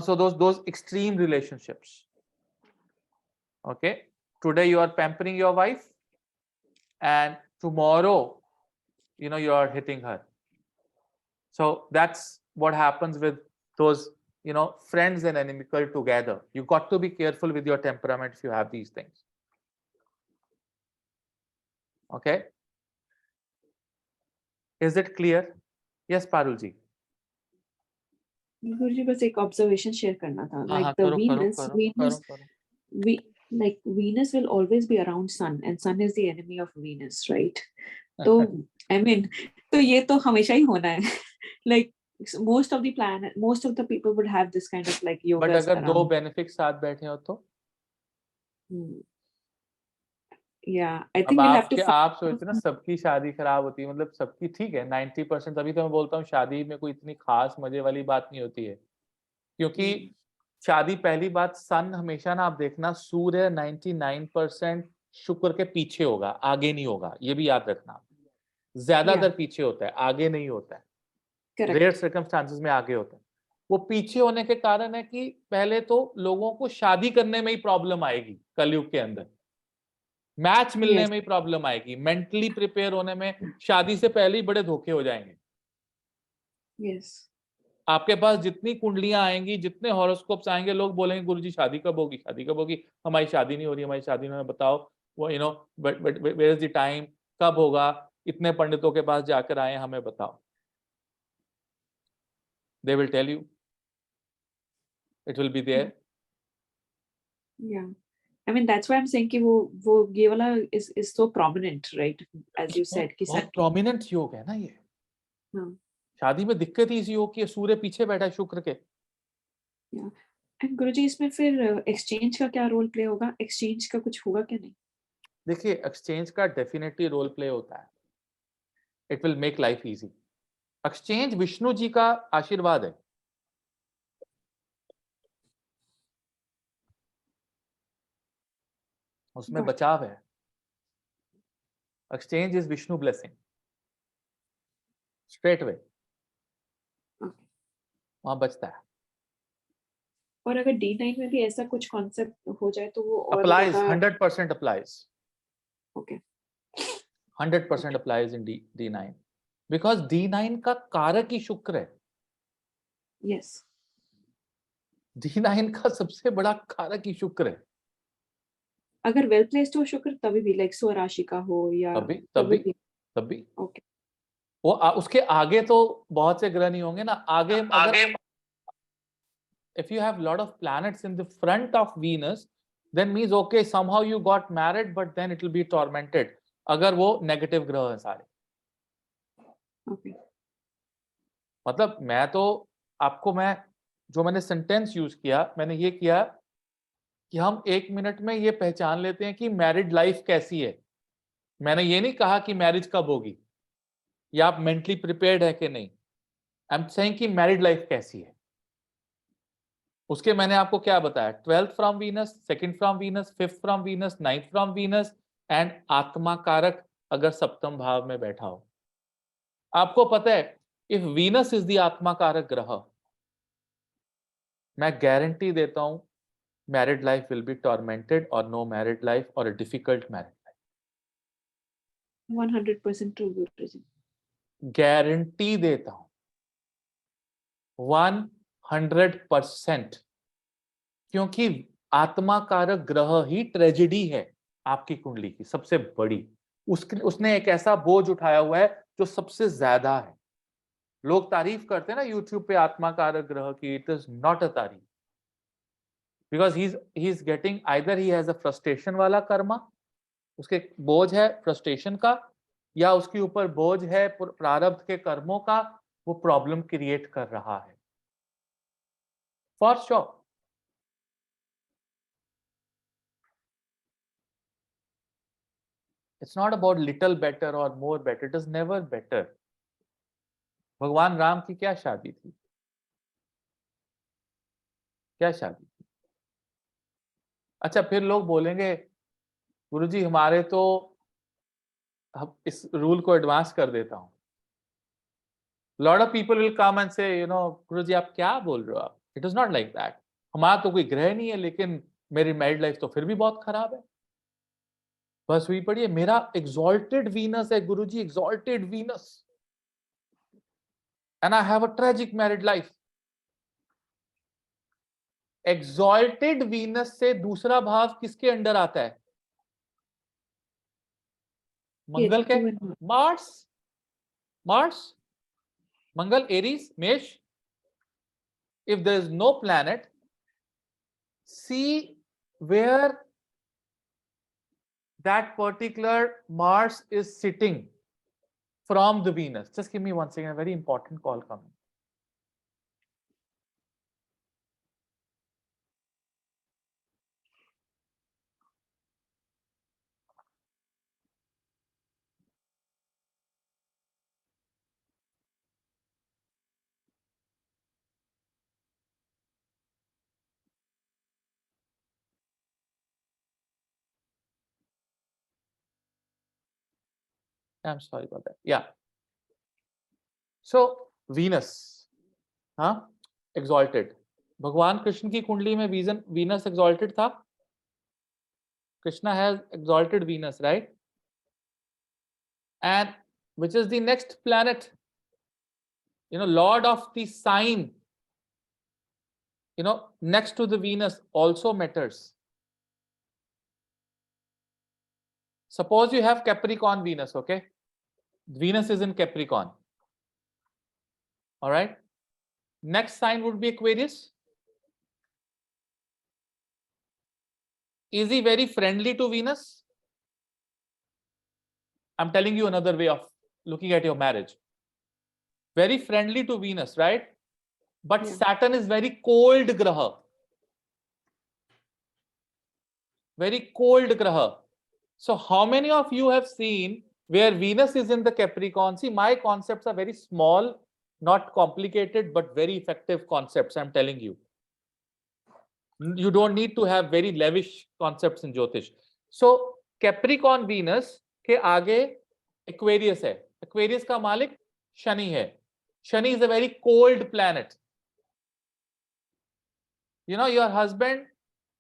So those extreme relationships. Okay, today you are pampering your wife, and tomorrow, you are hitting her. So that's what happens with those, friends and inimical together. You got to be careful with your temperament if you have these things. Okay. Is it clear? Yes, Parul ji. गुरुजी बस एक observation share करना था, हाँ, like the करो। like Venus will always be around Sun, and Sun is the enemy of Venus, right? तो I mean, तो ये तो हमेशा ही होना है. Like most of the people would have this kind of like yoga. But अगर दो बेनिफिक्स साथ बैठे हो तो? Yeah, I अब think we'll have to. आप सोचते ना सबकी शादी खराब होती है, मतलब सबकी ठीक है 90%। अभी तो मैं बोलता हूँ शादी में कोई इतनी खास मजे वाली बात नहीं होती है, क्योंकि शादी पहली बात, सन हमेशा ना आप देखना सूर्य 99% शुक्र के पीछे होगा, आगे नहीं होगा, ये भी याद रखना। ज्यादातर पीछे होता है, आगे नहीं होता है। रेयर सर्कमस्टांसेस में आगे होता है। वो पीछे होने के कारण है कि पहले तो लोगों को शादी करने में ही प्रॉब्लम आएगी कलयुग के अंदर, मैच मिलने में ही प्रॉब्लम आएगी, मेंटली प्रिपेयर होने में शादी से पहले ही बड़े धोखे हो जाएंगे। आपके पास जितनी कुंडलियां आएंगी, जितने हॉरोस्कोप्स आएंगे, लोग बोलेंगे गुरुजी शादी कब होगी, शादी कब होगी, हमारी शादी नहीं हो रही, हमारी शादी नहीं, बताओ वो but where is the time, कब होगा, इतने पंडितों के पास जाकर आए, हमें बताओ। They will tell you. It will be there. Yeah, I mean that's why I'm saying कि वो ये वाला is so prominent, right? As you said कि बहुत prominent योग है ना ये। शादी में दिक्कत ही इस योग की, सूर्य पीछे बैठा है शुक्र के। Yeah. And गुरुजी इसमें फिर एक्सचेंज का क्या रोल प्ले होगा? एक्सचेंज का कुछ होगा क्या नहीं? देखिए एक्सचेंज का डेफिनेटली रोल प्ले होता है। It will make life easy. Exchange Vishnu ji का आशीर्वाद है। उसमें बचाव है। Exchange is Vishnu blessing, straight way वहां बचता है। और अगर D9 में भी ऐसा कुछ कॉन्सेप्ट हो जाए तो वो और applies 100% applies. Okay. 100% applies in D9 because D9 का कारक ही शुक्र है। Yes. D9 का सबसे बड़ा कारक ही शुक्र है। अगर वेल प्लेस्ड हो शुक्र तभी भी लाइक स्वराशि का हो या तभी ओके वो उसके आगे तो बहुत से ग्रह नहीं होंगे ना आगे अगर if you have lot of planets in the front of Venus then means okay somehow you got married but then it will be tormented अगर वो नेगेटिव ग्रह हैं सारे। मतलब मैं तो आपको जो मैंने सेंटेंस यूज किया मैंने ये किया कि हम 1 मिनट में ये पहचान लेते हैं कि मैरिड लाइफ कैसी है। मैंने ये नहीं कहा कि मैरिज कब होगी या आप मेंटली प्रिपेयर्ड है कि नहीं। आई एम सेइंग कि मैरिड लाइफ कैसी है। उसके मैंने आपको क्या बताया, 12th from Venus, 2nd from Venus, 5th from Venus, 9th from Venus and आत्मा कारक अगर सप्तम भाव में बैठा हो। आपको पता है इफ वीनस इज द आत्मा कारक ग्रह, मैं गारंटी देता हूं married life will be tormented और नो मैरिड लाइफ और a difficult married life. 100% true, Guruji. Guarantee देता हूं 100%, क्योंकि आत्मा कारक ग्रह ही ट्रेजेडी है आपकी कुंडली की सबसे बड़ी। उसने एक ऐसा बोझ उठाया हुआ है जो सबसे ज्यादा है। लोग तारीफ करते हैं ना यूट्यूब पे आत्मा कारक ग्रह की, इट इज नॉट अ तारीफ, because he is getting either he has a frustration वाला कर्मा, उसके बोझ है फ्रस्ट्रेशन का, या उसके ऊपर बोझ है प्रारब्ध के कर्मों का, वो प्रॉब्लम क्रिएट कर रहा है for sure. It's not about little better or more better. It is never better. भगवान राम की क्या शादी थी, क्या शादी थी। अच्छा फिर लोग बोलेंगे गुरुजी हमारे तो, हम इस रूल को एडवांस कर देता हूं। Lot of people will come and से गुरुजी आप क्या बोल रहे हो आप, it is not like that. हमारा तो कोई ग्रह नहीं है लेकिन मेरी मैरिड लाइफ तो फिर भी बहुत खराब है। बस हुई पड़ी है, मेरा एग्जॉल्टेड वीनस है Guruji, exalted Venus, and I have a tragic married life. Exalted Venus से दूसरा भाव किसके अंडर आता है, मंगल के, Ketu and Mars. Mars. Mars, Mangal, Aries, मेष। if there is no planet, see where that particular Mars is sitting from the Venus. Just give me 1 second, a very important call coming. I'm sorry about that. Yeah. So Venus, huh? Exalted. भगवान कृष्ण की कुंडली में Venus exalted था. Krishna has exalted Venus, right? And which is the next planet? Lord of the sign, next to the Venus also matters. Suppose you have Capricorn Venus, okay? Venus is in Capricorn. All right. Next sign would be Aquarius. Is he very friendly to Venus? I'm telling you another way of looking at your marriage. Very friendly to Venus, right? But Yeah. Saturn is very cold graha. Very cold graha. So how many of you have seen where Venus is in the Capricorn? See, my concepts are very small, not complicated, but very effective concepts, I'm telling you. You don't need to have very lavish concepts in Jyotish. So Capricorn Venus के आगे Aquarius है. Aquarius का मालिक शनि है. Shani is a very cold planet. Your husband,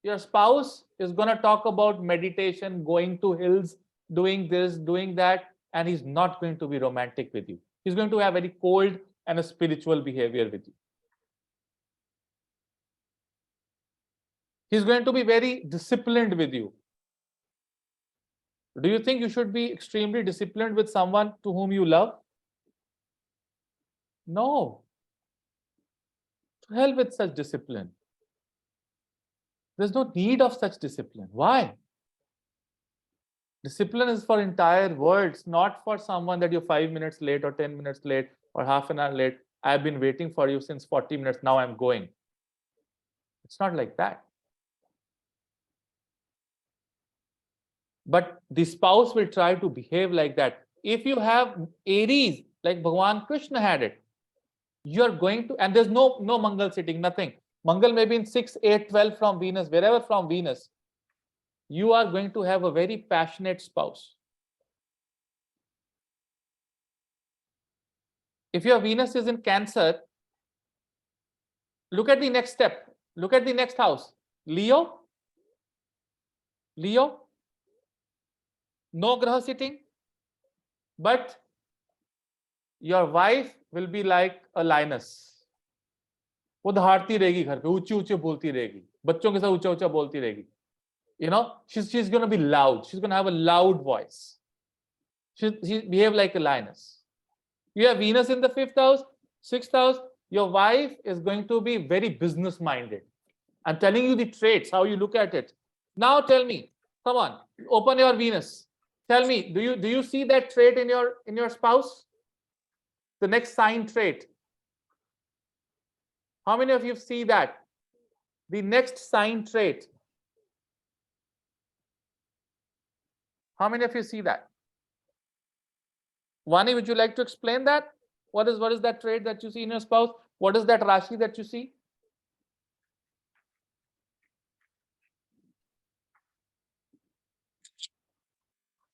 your spouse is going to talk about meditation, going to hills, doing this, doing that, and he's not going to be romantic with you. He's going to have very cold and a spiritual behavior with you. He's going to be very disciplined with you. Do you think you should be extremely disciplined with someone to whom you love? No. To hell with such discipline. There's no need of such discipline. Why? Discipline is for entire worlds, not for someone that you're 5 minutes late or 10 minutes late or half an hour late. I've been waiting for you since 40 minutes. Now I'm going. It's not like that. but the spouse will try to behave like that. If you have Aries, like Bhagwan Krishna had it, you're going to, and there's no Mangal sitting, nothing. Mangal may be in 6, 8, 12 from Venus, wherever from Venus. You are going to have a very passionate spouse. If your Venus is in Cancer, look at the next step. Look at the next house. Leo. Leo. No graha sitting. But your wife will be like a lioness. वो दहाड़ती रहेगी घर पे, ऊंची ऊंची बोलती रहेगी, बच्चों के साथ ऊंचा ऊंचा बोलती रहेगी. You know, she's going to be loud. She's going to have a loud voice. She behave like a lioness. You have Venus in the 5th house, 6th house. Your wife is going to be very business minded. I'm telling you the traits, how you look at it. Now tell me, come on, open your Venus. Tell me, do you see that trait in your spouse? The next sign trait. How many of you see that? The next sign trait. How many of you see that? Vani, would you like to explain that? What is that trait that you see in your spouse? What is that Rashi that you see?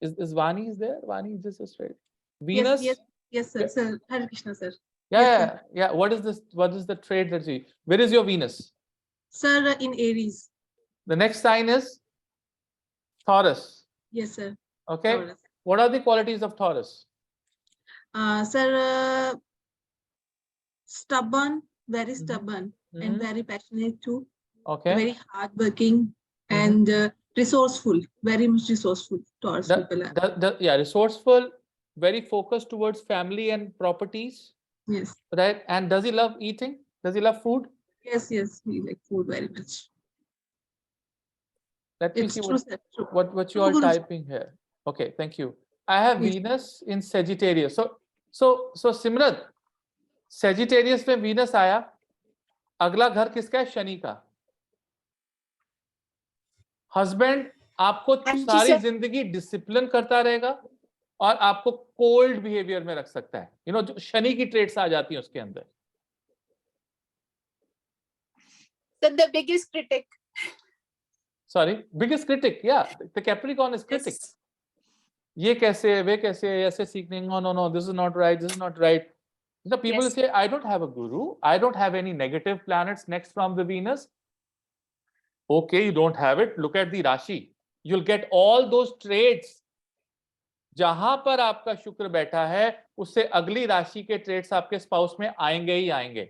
Is Vani is there? Vani is just straight. Venus? Yes, sir. Yeah. Sir, Hare Krishna, sir. Yeah, Yes, yeah, yeah. What is this? What is the trait that you see? Where is your Venus? Sir, in Aries. The next sign is Taurus. Yes, sir. Okay. Taurus. What are the qualities of Taurus? Sir, stubborn, very stubborn, Mhm. and very passionate too. Okay. Very hardworking and resourceful, very much resourceful. Taurus people are. Yeah, resourceful, very focused towards family and properties, Yes, right? And does he love eating? Does he love food? yes, yes. We like food very much. Let me It's see true, sir. True. what you are Guruji. typing here. Okay, thank you. I have Yes. Venus in Sagittarius. So Simrat, Sagittarius में Venus आया, अगला घर किसका है? शनि का. Husband आपको सारी जिंदगी डिसिप्लिन करता रहेगा और आपको कोल्ड बिहेवियर में रख सकता है. You know, जो शनि की ट्रेट्स आ जाती हैं उसके अंदर. The biggest critic. Sorry, biggest critic. Yeah, the Capricorn is critic. Yes. ये कैसे है, वे कैसे है, ऐसे सीखने, no, this is not right, this is not right. You know, people Yes. say, I don't have a guru, I don't have any negative planets next from the Venus. Okay, you don't have it. Look at the Rashi. You'll get all those traits. जहां पर आपका शुक्र बैठा है, उससे अगली राशि के traits आपके spouse में आएंगे ही आएंगे.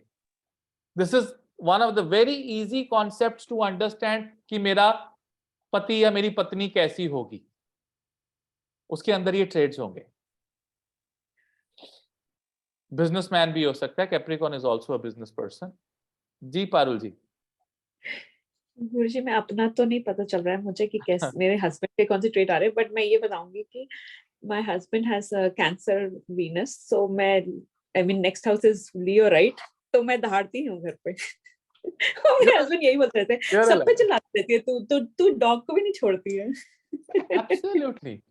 This is one of the very easy concepts to understand कि मेरा पति या मेरी पत्नी कैसी होगी. उसके अंदर ये ट्रेड्स होंगे. बिजनेसमैन भी हो सकता है. Capricorn is also a business person. जी पारुल जी. गुरुजी, मैं अपना तो नहीं पता चल रहा है मुझे कि कैसे मेरे हस्बैंड के कौन से ट्रेट आ रहे हैं, बट मैं ये बताऊंगी कि my husband has Cancer Venus, so मैं I mean next house is Leo, right? तो मैं दहाड़ती हूँ घर पे. मेरे हस्बैंड यही बोलते रहते हैं, सब पे चिल्लाती रहती है, तू डॉग को भी नहीं छोड़ती है. एब्सोल्युटली.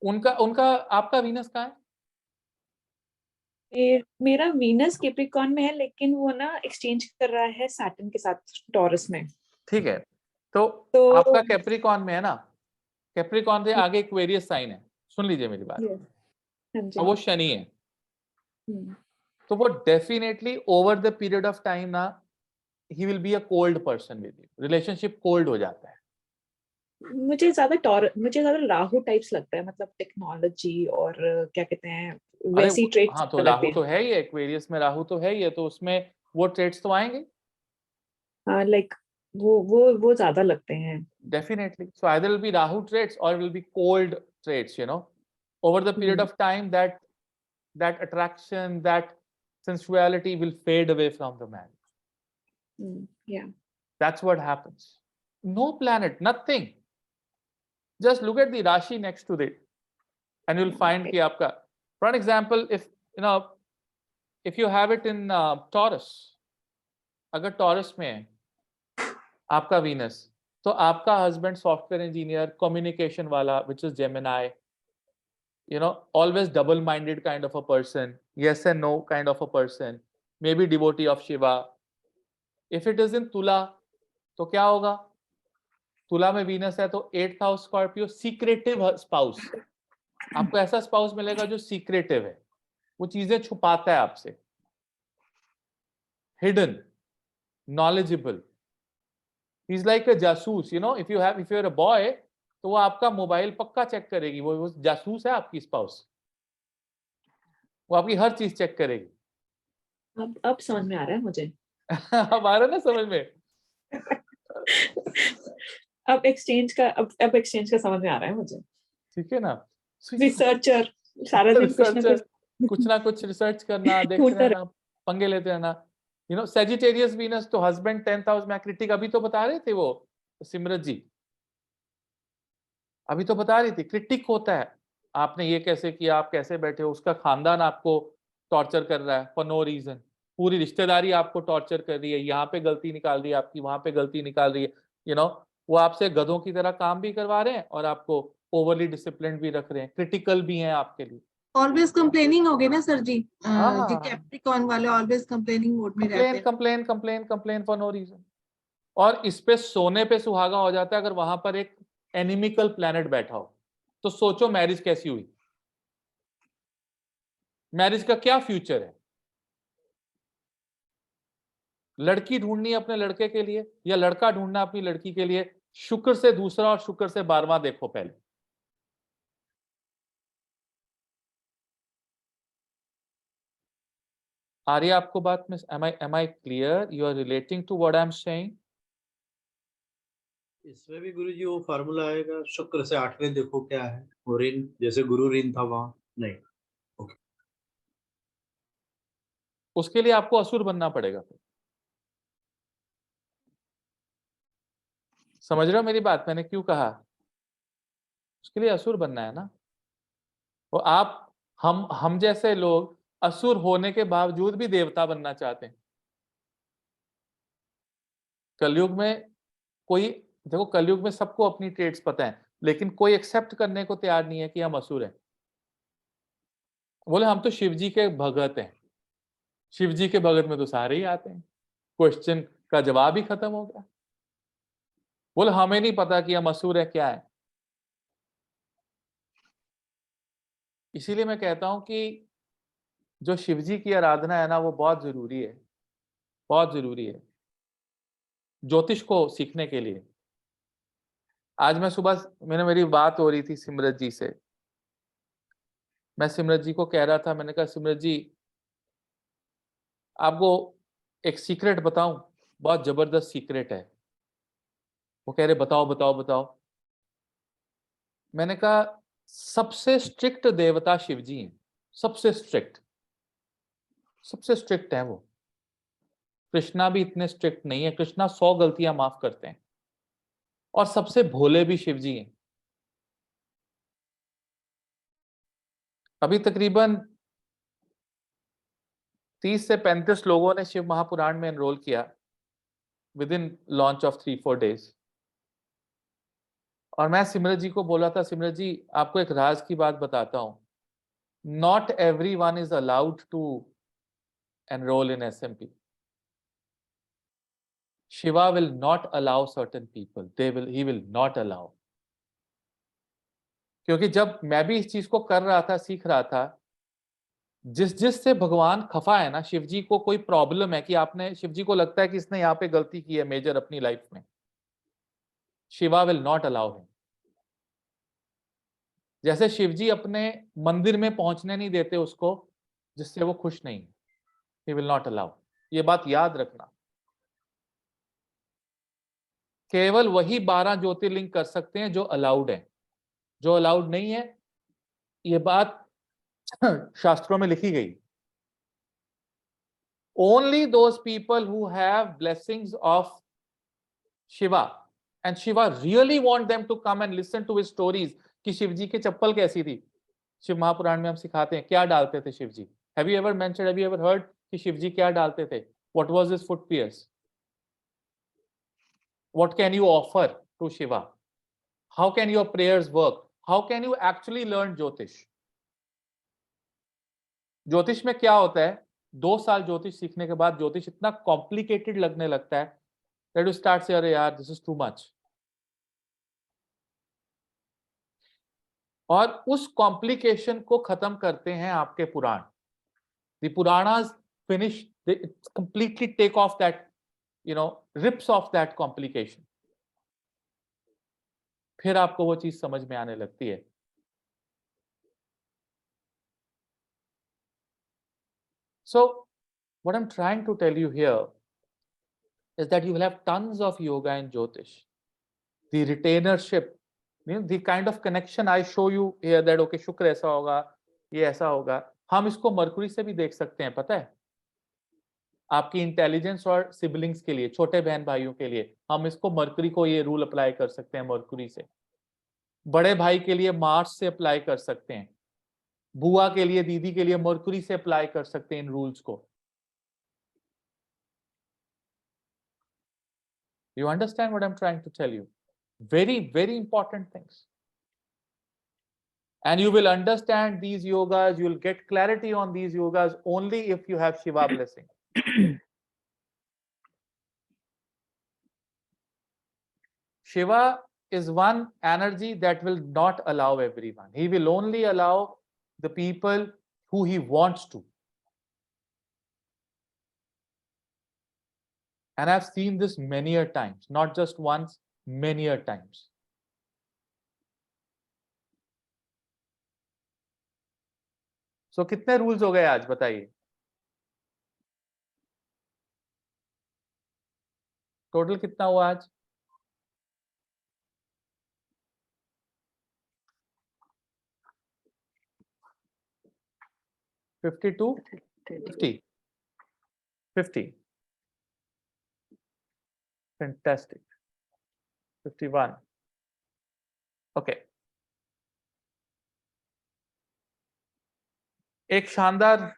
उनका आपका वीनस कहाँ है? मेरा वीनस कैप्रिकॉर्न में है, लेकिन वो ना एक्सचेंज कर रहा है सैटर्न के साथ टॉरस में. ठीक है. तो आपका कैप्रिकॉर्न में है ना. कैप्रिकॉर्न से आगे एक्वेरियस साइन है. सुन लीजिए मेरी बात. और वो शनि है. तो वो definitely over the period of time ना, he will be a cold person with you. Relationship cold हो जाता है. मुझे ज्यादा राहु टाइप्स लगता है, मतलब टेक्नोलॉजी और क्या कहते हैं वैसी ट्रेड्स. हाँ, तो राहु तो है ही, एक्वेरियस में राहु तो है ही, तो उसमें वो ट्रेड्स तो आएंगे. लाइक वो ज्यादा लगते हैं. Definitely. So either it will be Rahu traits or it will be cold traits, you know. Over the period of time, that attraction, that sensuality will fade away from the man. Yeah. That's what happens. No planet, nothing. Just look at the Rashi next to it, and you'll find कि आपका, for an example, if you have it in Taurus, अगर Taurus में है आपका Venus, तो आपका husband software engineer, communication वाला, which is Gemini, always double minded kind of a person, yes and no kind of a person, maybe devotee of Shiva. If it is in Tula, तो क्या होगा? तुला में Venus है तो 8th house Scorpio, secretive spouse. आपको ऐसा spouse मिलेगा जो सीक्रेटिव है, वो चीजें छुपाता है आपसे, hidden, knowledgeable. He's like a जासूस, if you're a boy, तो वो आपका मोबाइल पक्का चेक करेगी, वो जासूस है आपकी स्पाउस, वो आपकी हर चीज चेक करेगी। अब समझ में आ रहा है मुझे। अब आ रहा है ना समझ में? अब एक्सचेंज का समझ में आ रहा है मुझे। ठीक है ना? रिसर्चर, सारा दिन कुछ ना कुछ रिसर्च करना, देखते रहना, पंगे लेते रहना। सेजिटेरियस वीनस तो हस्बैंड 10th हाउस में, क्रिटिक अभी तो बता रहे थे वो सिमरत जी, अभी तो बता रही थी, क्रिटिक होता है, आपने ये कैसे किया, आप कैसे बैठे हो, उसका खानदान आपको टॉर्चर कर रहा है फॉर नो रीजन, पूरी रिश्तेदारी आपको टॉर्चर कर रही है, यहाँ पे गलती निकाल रही है आपकी, वहां पे गलती निकाल रही है, वो आपसे गधों की तरह काम भी करवा रहे हैं और आपको ओवरली डिसिप्लिन भी रख रहे हैं, क्रिटिकल भी हैं आपके लिए। ऑलवेज कंप्लेनिंग हो गए ना सर जी, हाँ, जो कैप्रिकॉर्न वाले ऑलवेज कंप्लेनिंग मोड में रहते हैं। Complain for no reason. और इस पे सोने पे सुहागा हो जाता है अगर वहां पर एक एनिमिकल प्लैनेट बैठा हो। तो सोचो मैरिज कैसी हुई, मैरिज का क्या फ्यूचर है? लड़की ढूंढनी अपने लड़के के लिए या लड़का ढूंढना अपनी लड़की के लिए, शुक्र से दूसरा और शुक्र से 12वां देखो पहले। आ रही है आपको बात में? am I clear? You are relating to what I am saying? इसमें भी गुरु जी वो फार्मूला आएगा, शुक्र से 8वें देखो क्या है, वो ऋण जैसे गुरु ऋण था वहां नहीं। उसके लिए आपको असुर बनना पड़ेगा। समझ रहे हो मेरी बात? मैंने क्यों कहा? उसके लिए असुर बनना है ना। तो आप हम जैसे लोग असुर होने के बावजूद भी देवता बनना चाहते हैं। कलयुग में कोई, देखो कलयुग में सबको अपनी ट्रेड्स पता है, लेकिन कोई एक्सेप्ट करने को तैयार नहीं है कि हम असुर हैं। बोले हम तो शिव जी के भगत हैं। शिव जी के भगत में तो सारे ही आते हैं, क्वेश्चन का जवाब ही खत्म हो गया। बोले हमें नहीं पता कि हम असुर है क्या है। इसीलिए मैं कहता हूं कि जो शिव जी की आराधना है ना, वो बहुत जरूरी है, बहुत जरूरी है ज्योतिष को सीखने के लिए। आज मैं सुबह मेरी बात हो रही थी सिमरत जी से, मैं सिमरत जी को कह रहा था, मैंने कहा सिमरत जी आपको एक सीक्रेट बताऊं, बहुत जबरदस्त सीक्रेट है। वो कह रहे बताओ बताओ बताओ। मैंने कहा सबसे स्ट्रिक्ट देवता शिव जी हैं, सबसे स्ट्रिक्ट है वो। कृष्णा भी इतने स्ट्रिक्ट नहीं है, कृष्णा 100 गलतियां माफ करते हैं। और सबसे भोले भी शिव जी हैं। अभी तकरीबन 30 से 35 लोगों ने शिव महापुराण में एनरोल किया with in launch of 3-4 days. और मैं सिमरत जी को बोला था, सिमरत जी आपको एक राज की बात बताता हूं, not everyone is allowed to enrol in SMP. Shiva will not allow certain people. He will not allow. क्योंकि जब मैं भी इस चीज को कर रहा था, सीख रहा था, जिससे भगवान खफा है ना, शिव जी को कोई प्रॉब्लम है कि आपने, शिव जी को लगता है कि इसने यहाँ पे गलती की है मेजर अपनी लाइफ में, Shiva will not allow him. जैसे शिव जी अपने मंदिर में पहुंचने नहीं देते उसको जिससे वो खुश नहीं है, ही विल नॉट अलाउ। ये बात याद रखना। केवल वही 12 ज्योतिर्लिंग कर सकते हैं जो अलाउड है, जो अलाउड नहीं है, ये बात शास्त्रों में लिखी गई। Only those people who have blessings of Shiva and Shiva really want them to come and listen to his stories कि शिव जी की चप्पल कैसी थी। शिव महापुराण में हम सिखाते हैं क्या डालते थे शिव जी। Have you ever mentioned, have you ever heard कि शिव जी क्या डालते थे? What was his foot pierce? What can you offer to Shiva? How can your prayers work? How can you actually learn Jyotish? ज्योतिष में क्या होता है, 2 साल ज्योतिष सीखने के बाद ज्योतिष इतना कॉम्प्लिकेटेड लगने लगता है that you start say, अरे यार this is too much. और उस कॉम्प्लिकेशन को खत्म करते हैं आपके पुराण. The Puranas finish, they completely take off that, rips off that complication. फिर आपको वो चीज समझ में आने लगती है. So, what I'm trying to tell you here is that you will have tons of yoga in Jyotish. The retainership, the kind of connection I show you here that okay, शुक्र ऐसा होगा, ये ऐसा होगा. हम इसको मरकुरी से भी देख सकते हैं, पता है? आपकी इंटेलिजेंस और सिबलिंग्स के लिए, छोटे बहन भाइयों के लिए, हम इसको मरकुरी को ये रूल अप्लाई कर सकते हैं मरकुरी से. बड़े भाई के लिए मार्स से अप्लाई कर सकते हैं. बुआ के लिए, दीदी के लिए मरकुरी से अप्लाई कर सकते हैं इन रूल्स को. You understand what I'm trying to tell you? Very, very important things. And you will understand these yogas, you will get clarity on these yogas only if you have Shiva blessing. Shiva is one energy that will not allow everyone. He will only allow the people who he wants to. And I've seen this many a times, not just once, many a times. So कितने rules हो गए आज बताइए? Total कितना हुआ आज? $52? 50. 50. Fantastic. 51. Okay. एक शानदार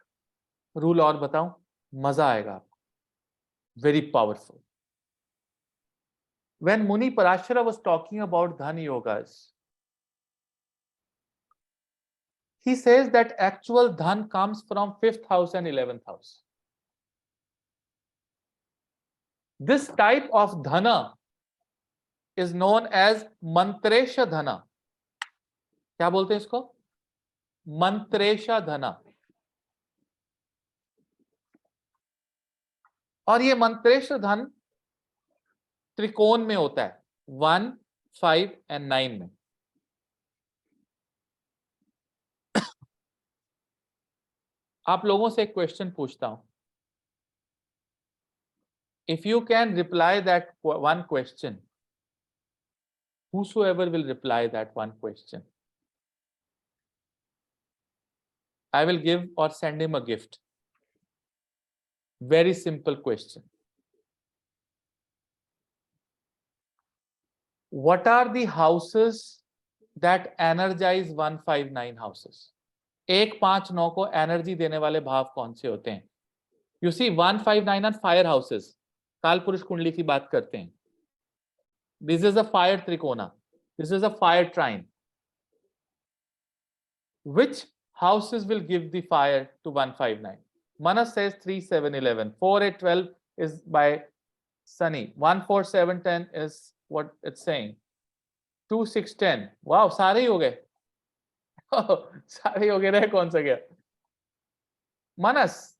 रूल और बताऊं, मजा आएगा आपको. Very powerful. When Muni Parashara was talking about Dhan yogas, he says that actual Dhan comes from 5th house and 11th house. This type of Dhana is known as Mantresha Dhana. क्या बोलते हैं इसको? मंत्रेशा धना. और ये मंत्रेशा धन त्रिकोण में होता है, 1, 5 and 9 में. आप लोगों से एक क्वेश्चन पूछता हूं. If you can reply that one question, whosoever will reply that one question, I will give or send him a gift. Very simple question. What are the houses that energize 159 houses? 159 को energy देने वाले भाव कौन से होते हैं? You see, 159 are fire houses. काल पुरुष कुंडली की बात करते हैं. This is a fire trikona. This is a fire trine. Which houses will give the fire to 159? Manas says 3, 7, 11. 4, 8, 12 is by Sunny. 1, 4, 7, 10 is what it's saying. 2, 6, 10. Wow, सारे ही हो गए. सारे ही हो गए. रहे कौन सा गया? Manas,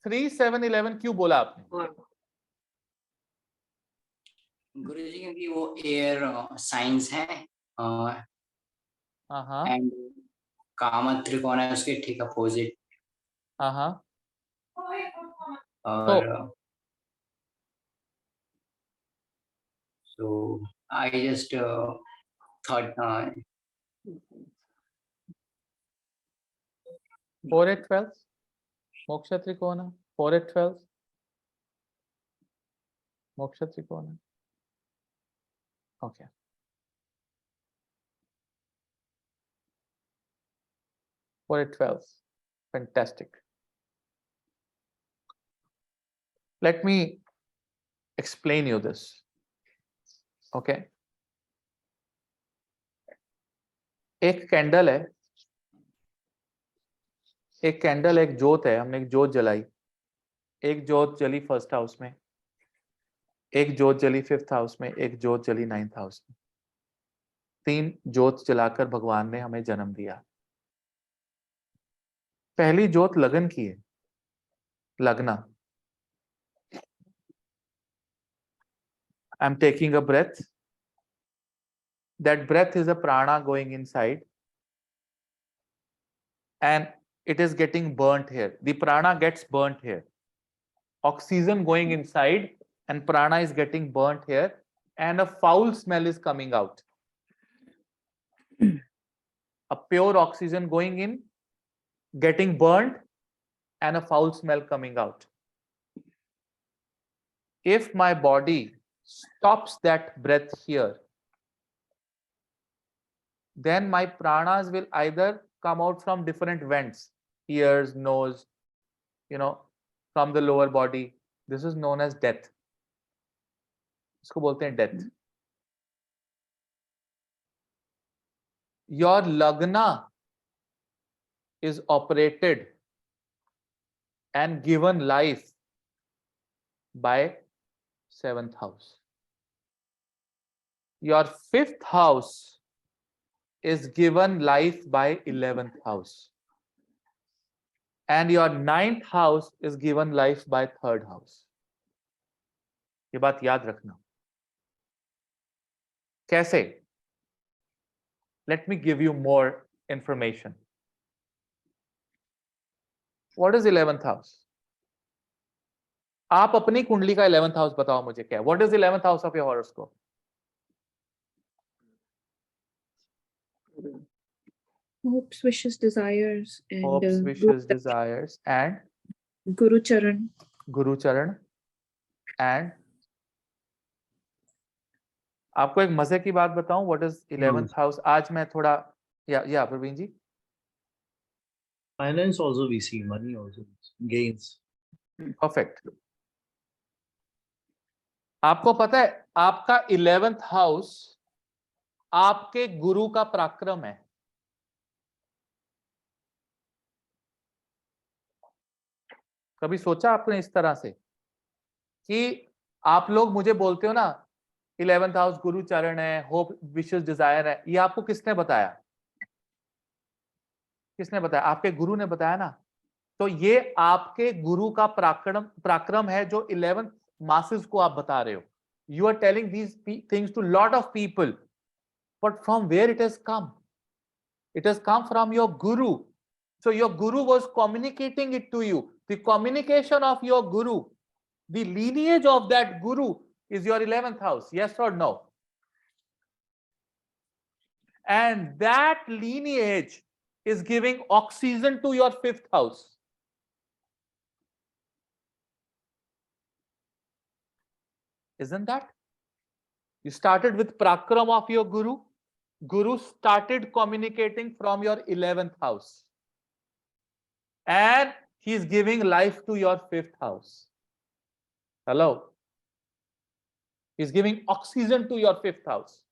3, 7, 11 क्यों बोला आपने? गुरुजी क्योंकि वो एयर साइंस है एंड काम त्रिकोण है उसके ठीक अपोजिट. और so I just thought 4, 8, 12 मोक्ष त्रिकोण. 4, 8, 12 मोक्ष त्रिकोण. Okay. For 12. Fantastic. Let me explain you this. Okay. एक कैंडल है, एक कैंडल, एक जोत है, हमने एक जोत जलाई, एक जोत जली फर्स्ट हाउस में, एक जोत जली फिफ्थ हाउस में, एक जोत जली नाइन्थ हाउस में। 3 जोत जलाकर भगवान ने हमें जन्म दिया। पहली जोत लगन की है, लगना। I am taking a breath, that breath is a prana going inside and it is getting burnt here. The prana gets burnt here, oxygen going inside and prana is getting burnt here, and a foul smell is coming out. A pure oxygen going in, getting burnt, and a foul smell coming out. If my body stops that breath here, then my pranas will either come out from different vents, ears, nose, from the lower body. This is known as death. इसको बोलते हैं death. Your lagna is operated and given life by 7th house. Your 5th house is given life by 11th house. And your 9th house is given life by 3rd house. ये बात याद रखना। कैसे? Let me give you more information. What is 11th house? आप अपनी कुंडली का 11th house बताओ मुझे क्या है? What is 11th house of your horoscope? Hopes, wishes, desires, and Hopes, wishes, desires, and Guru Charan. Guru Charan, and आपको एक मजे की बात बताऊं, what is 11th house? आज मैं थोड़ा या प्रवीण जी, Finance also we see, money also, gains. Perfect. आपको पता है आपका 11th हाउस आपके गुरु का पराक्रम है। कभी सोचा आपने इस तरह से कि आप लोग मुझे बोलते हो ना 11th हाउस गुरु चरण है, होप, विशेष, डिजायर है, ये आपको किसने बताया? किसने बताया? आपके गुरु ने बताया ना। तो ये आपके गुरु का पराक्रम है जो 11th मासेस को आप बता रहे हो। You are telling these things to lot of people, but from where it has come? It has come from your guru. So your guru was communicating it to you. The communication of your guru, the lineage of that guru is your 11th house. Yes or no? And that lineage is giving oxygen to your 5th house. Isn't that? You started with prakram of your guru. Guru started communicating from your 11th house. And he is giving life to your 5th house. Hello? He is giving oxygen to your 5th house.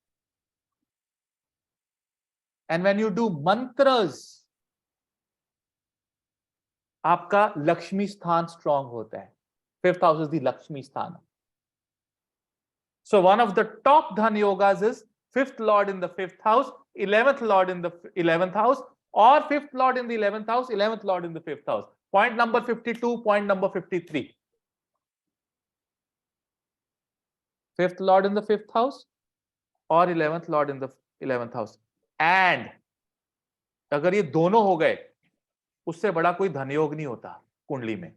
And when you do mantras, आपका लक्ष्मी स्थान strong होता है. 5th house is the Lakshmi sthana. So one of the top dhan yogas is 5th lord in the 5th house, 11th lord in the 11th house, or 5th lord in the 11th house, 11th lord in the 5th house. Point number 52, point number 53. 5th lord in the 5th house or 11th lord in the 11th house. And अगर ये दोनों हो गए, उससे बड़ा कोई धनयोग नहीं होता कुंडली में।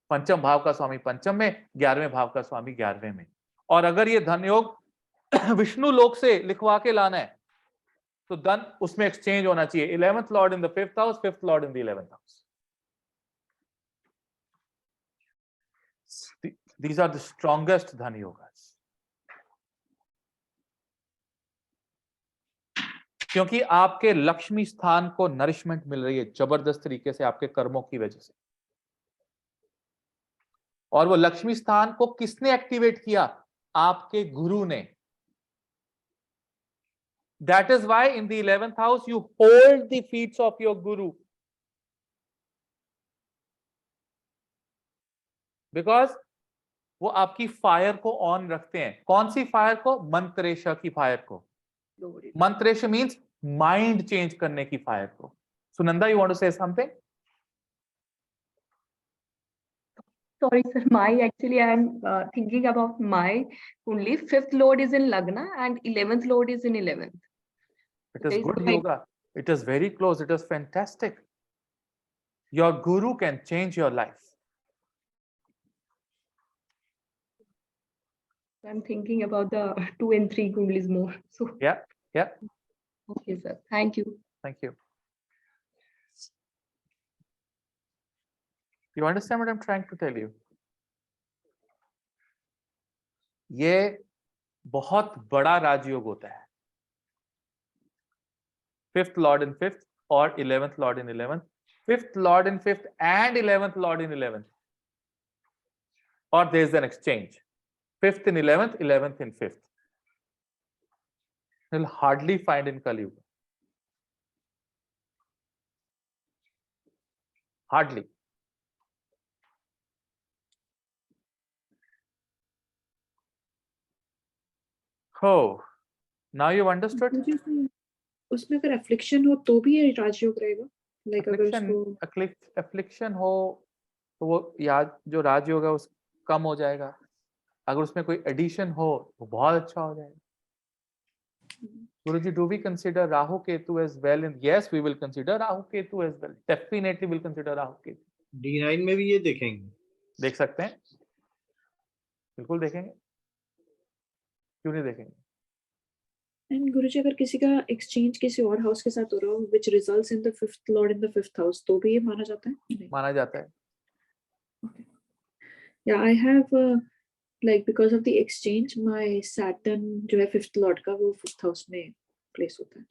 पंचम भाव का स्वामी पंचम में, 11वें भाव का स्वामी 11वें में। और अगर ये धनयोग विष्णु लोक से लिखवा के लाना है तो धन उसमें एक्सचेंज होना चाहिए। 11th lord in the 5th house, 5th lord in the 11th house. These are the strongest dhan yogas. क्योंकि आपके लक्ष्मी स्थान को नरिशमेंट मिल रही है जबरदस्त तरीके से आपके कर्मों की वजह से। और वो लक्ष्मी स्थान को किसने एक्टिवेट किया? आपके गुरु ने। That is why in the 11th house you hold the feet of your guru, because वो आपकी फायर को ऑन रखते हैं. कौन सी फायर को? मंत्रेश की फायर को. मंत्रेश मीन्स माइंड चेंज करने की फायर को. Sunanda, you want to say something? Sorry, sir. Actually, I am thinking about my only. Fifth lord is in Lagna and 11th lord is in 11th. It is There is good no- yoga. It is very close. It is fantastic. Your guru can change your life. I'm thinking about the 2 and 3 kundlis more. So, Yeah, yeah. okay, sir. Thank you. Thank you. You understand what I'm trying to tell you? ये बहुत बड़ा राजयोग होता है. Fifth lord in fifth or 11th lord in 11th. Fifth lord in fifth and 11th lord in 11th. Or there's an exchange. Fifth in 11th, 11th in fifth. You'll hardly find in Kali Yuga. Hardly. Oh, now you've understood? उसमें अगर affliction हो तो भी ये राजयोग रहेगा, like अगर उसको affliction हो तो वो याद जो राजयोग है उस कम हो जाएगा. अगर उसमें कोई एडिशन हो तो बहुत अच्छा हो जाएगा. Guruji, do we consider Rahu Ketu as well? And yes, we will consider Rahu Ketu as well. Definitely will consider Rahu Ketu. D9 में भी ये देखेंगे. देख सकते हैं, बिल्कुल देखेंगे. क्यों नहीं देखेंगे? एंड गुरुजी अगर किसी का एक्सचेंज किसी और हाउस के साथ हो रहा हो which results in the fifth Lord in the fifth house, तो भी ये माना जाता है? नहीं. माना जाता है. या I have like because of the exchange my Saturn जो है फिफ्थ लॉर्ड का वो फिफ्थ हाउस में प्लेस होता है.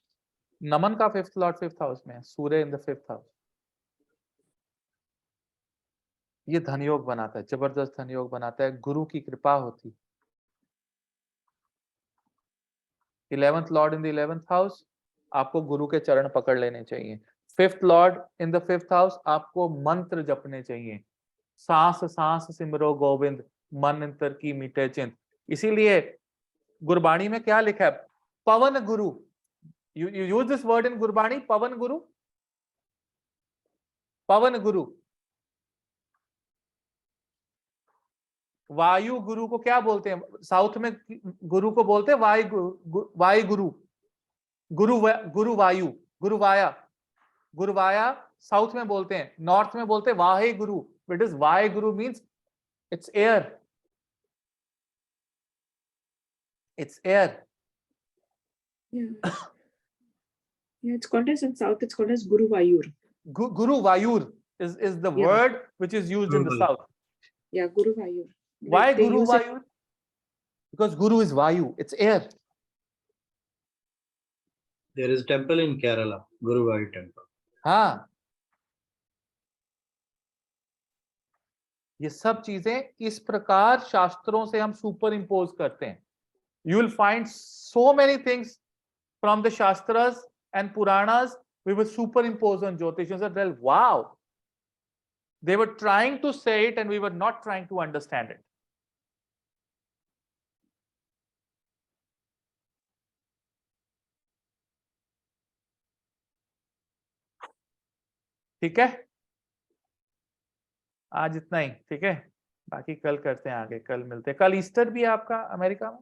नमन का फिफ्थ लॉर्ड फिफ्थ हाउस में है, सूर्य इन द फिफ्थ हाउस. ये धन योग बनाता है, जबरदस्त धन योग बनाता है. गुरु की कृपा होती. 11th Lord in the 11th house, आपको गुरु के चरण पकड़ लेने चाहिए. Fifth Lord in the fifth house, आपको मंत्र जपने चाहिए. सांस सांस सिमरो गोविंद, मन अंतर की मीठे चिंत. इसीलिए गुरबाणी में क्या लिखा है? पवन गुरु. You use this word in Gurbani, पवन गुरु. पवन गुरु. वायु गुरु को क्या बोलते हैं? साउथ में गुरु को बोलते हैं वायु गुरु. गुरु वायु, गुरु वाया. गुरुवाया साउथ में बोलते हैं, नॉर्थ में बोलते हैं Wahe Guru. It is Wahe Guru means it's air. It's air. Yeah. Yeah, it's called as in south it's called as Guru Vayur. Guru Vayur is the Yeah. word which is used in the Guru. south. Yeah, Guru Vayur. Why Like, they Guru use it- Vayur? Because Guru is Vayu. It's air. There is temple in Kerala, Guru Vayu temple. हाँ, ये सब चीजें इस प्रकार शास्त्रों से हम super impose करते हैं. You will find so many things from the shastras and Puranas we will superimpose on Jyotish. And said, well, wow, they were trying to say it and we were not trying to understand it. ठीक है, आज इतना ही. ठीक है, बाकी कल करते हैं आगे. कल मिलते हैं. कल ईस्टर भी है आपका अमेरिका में.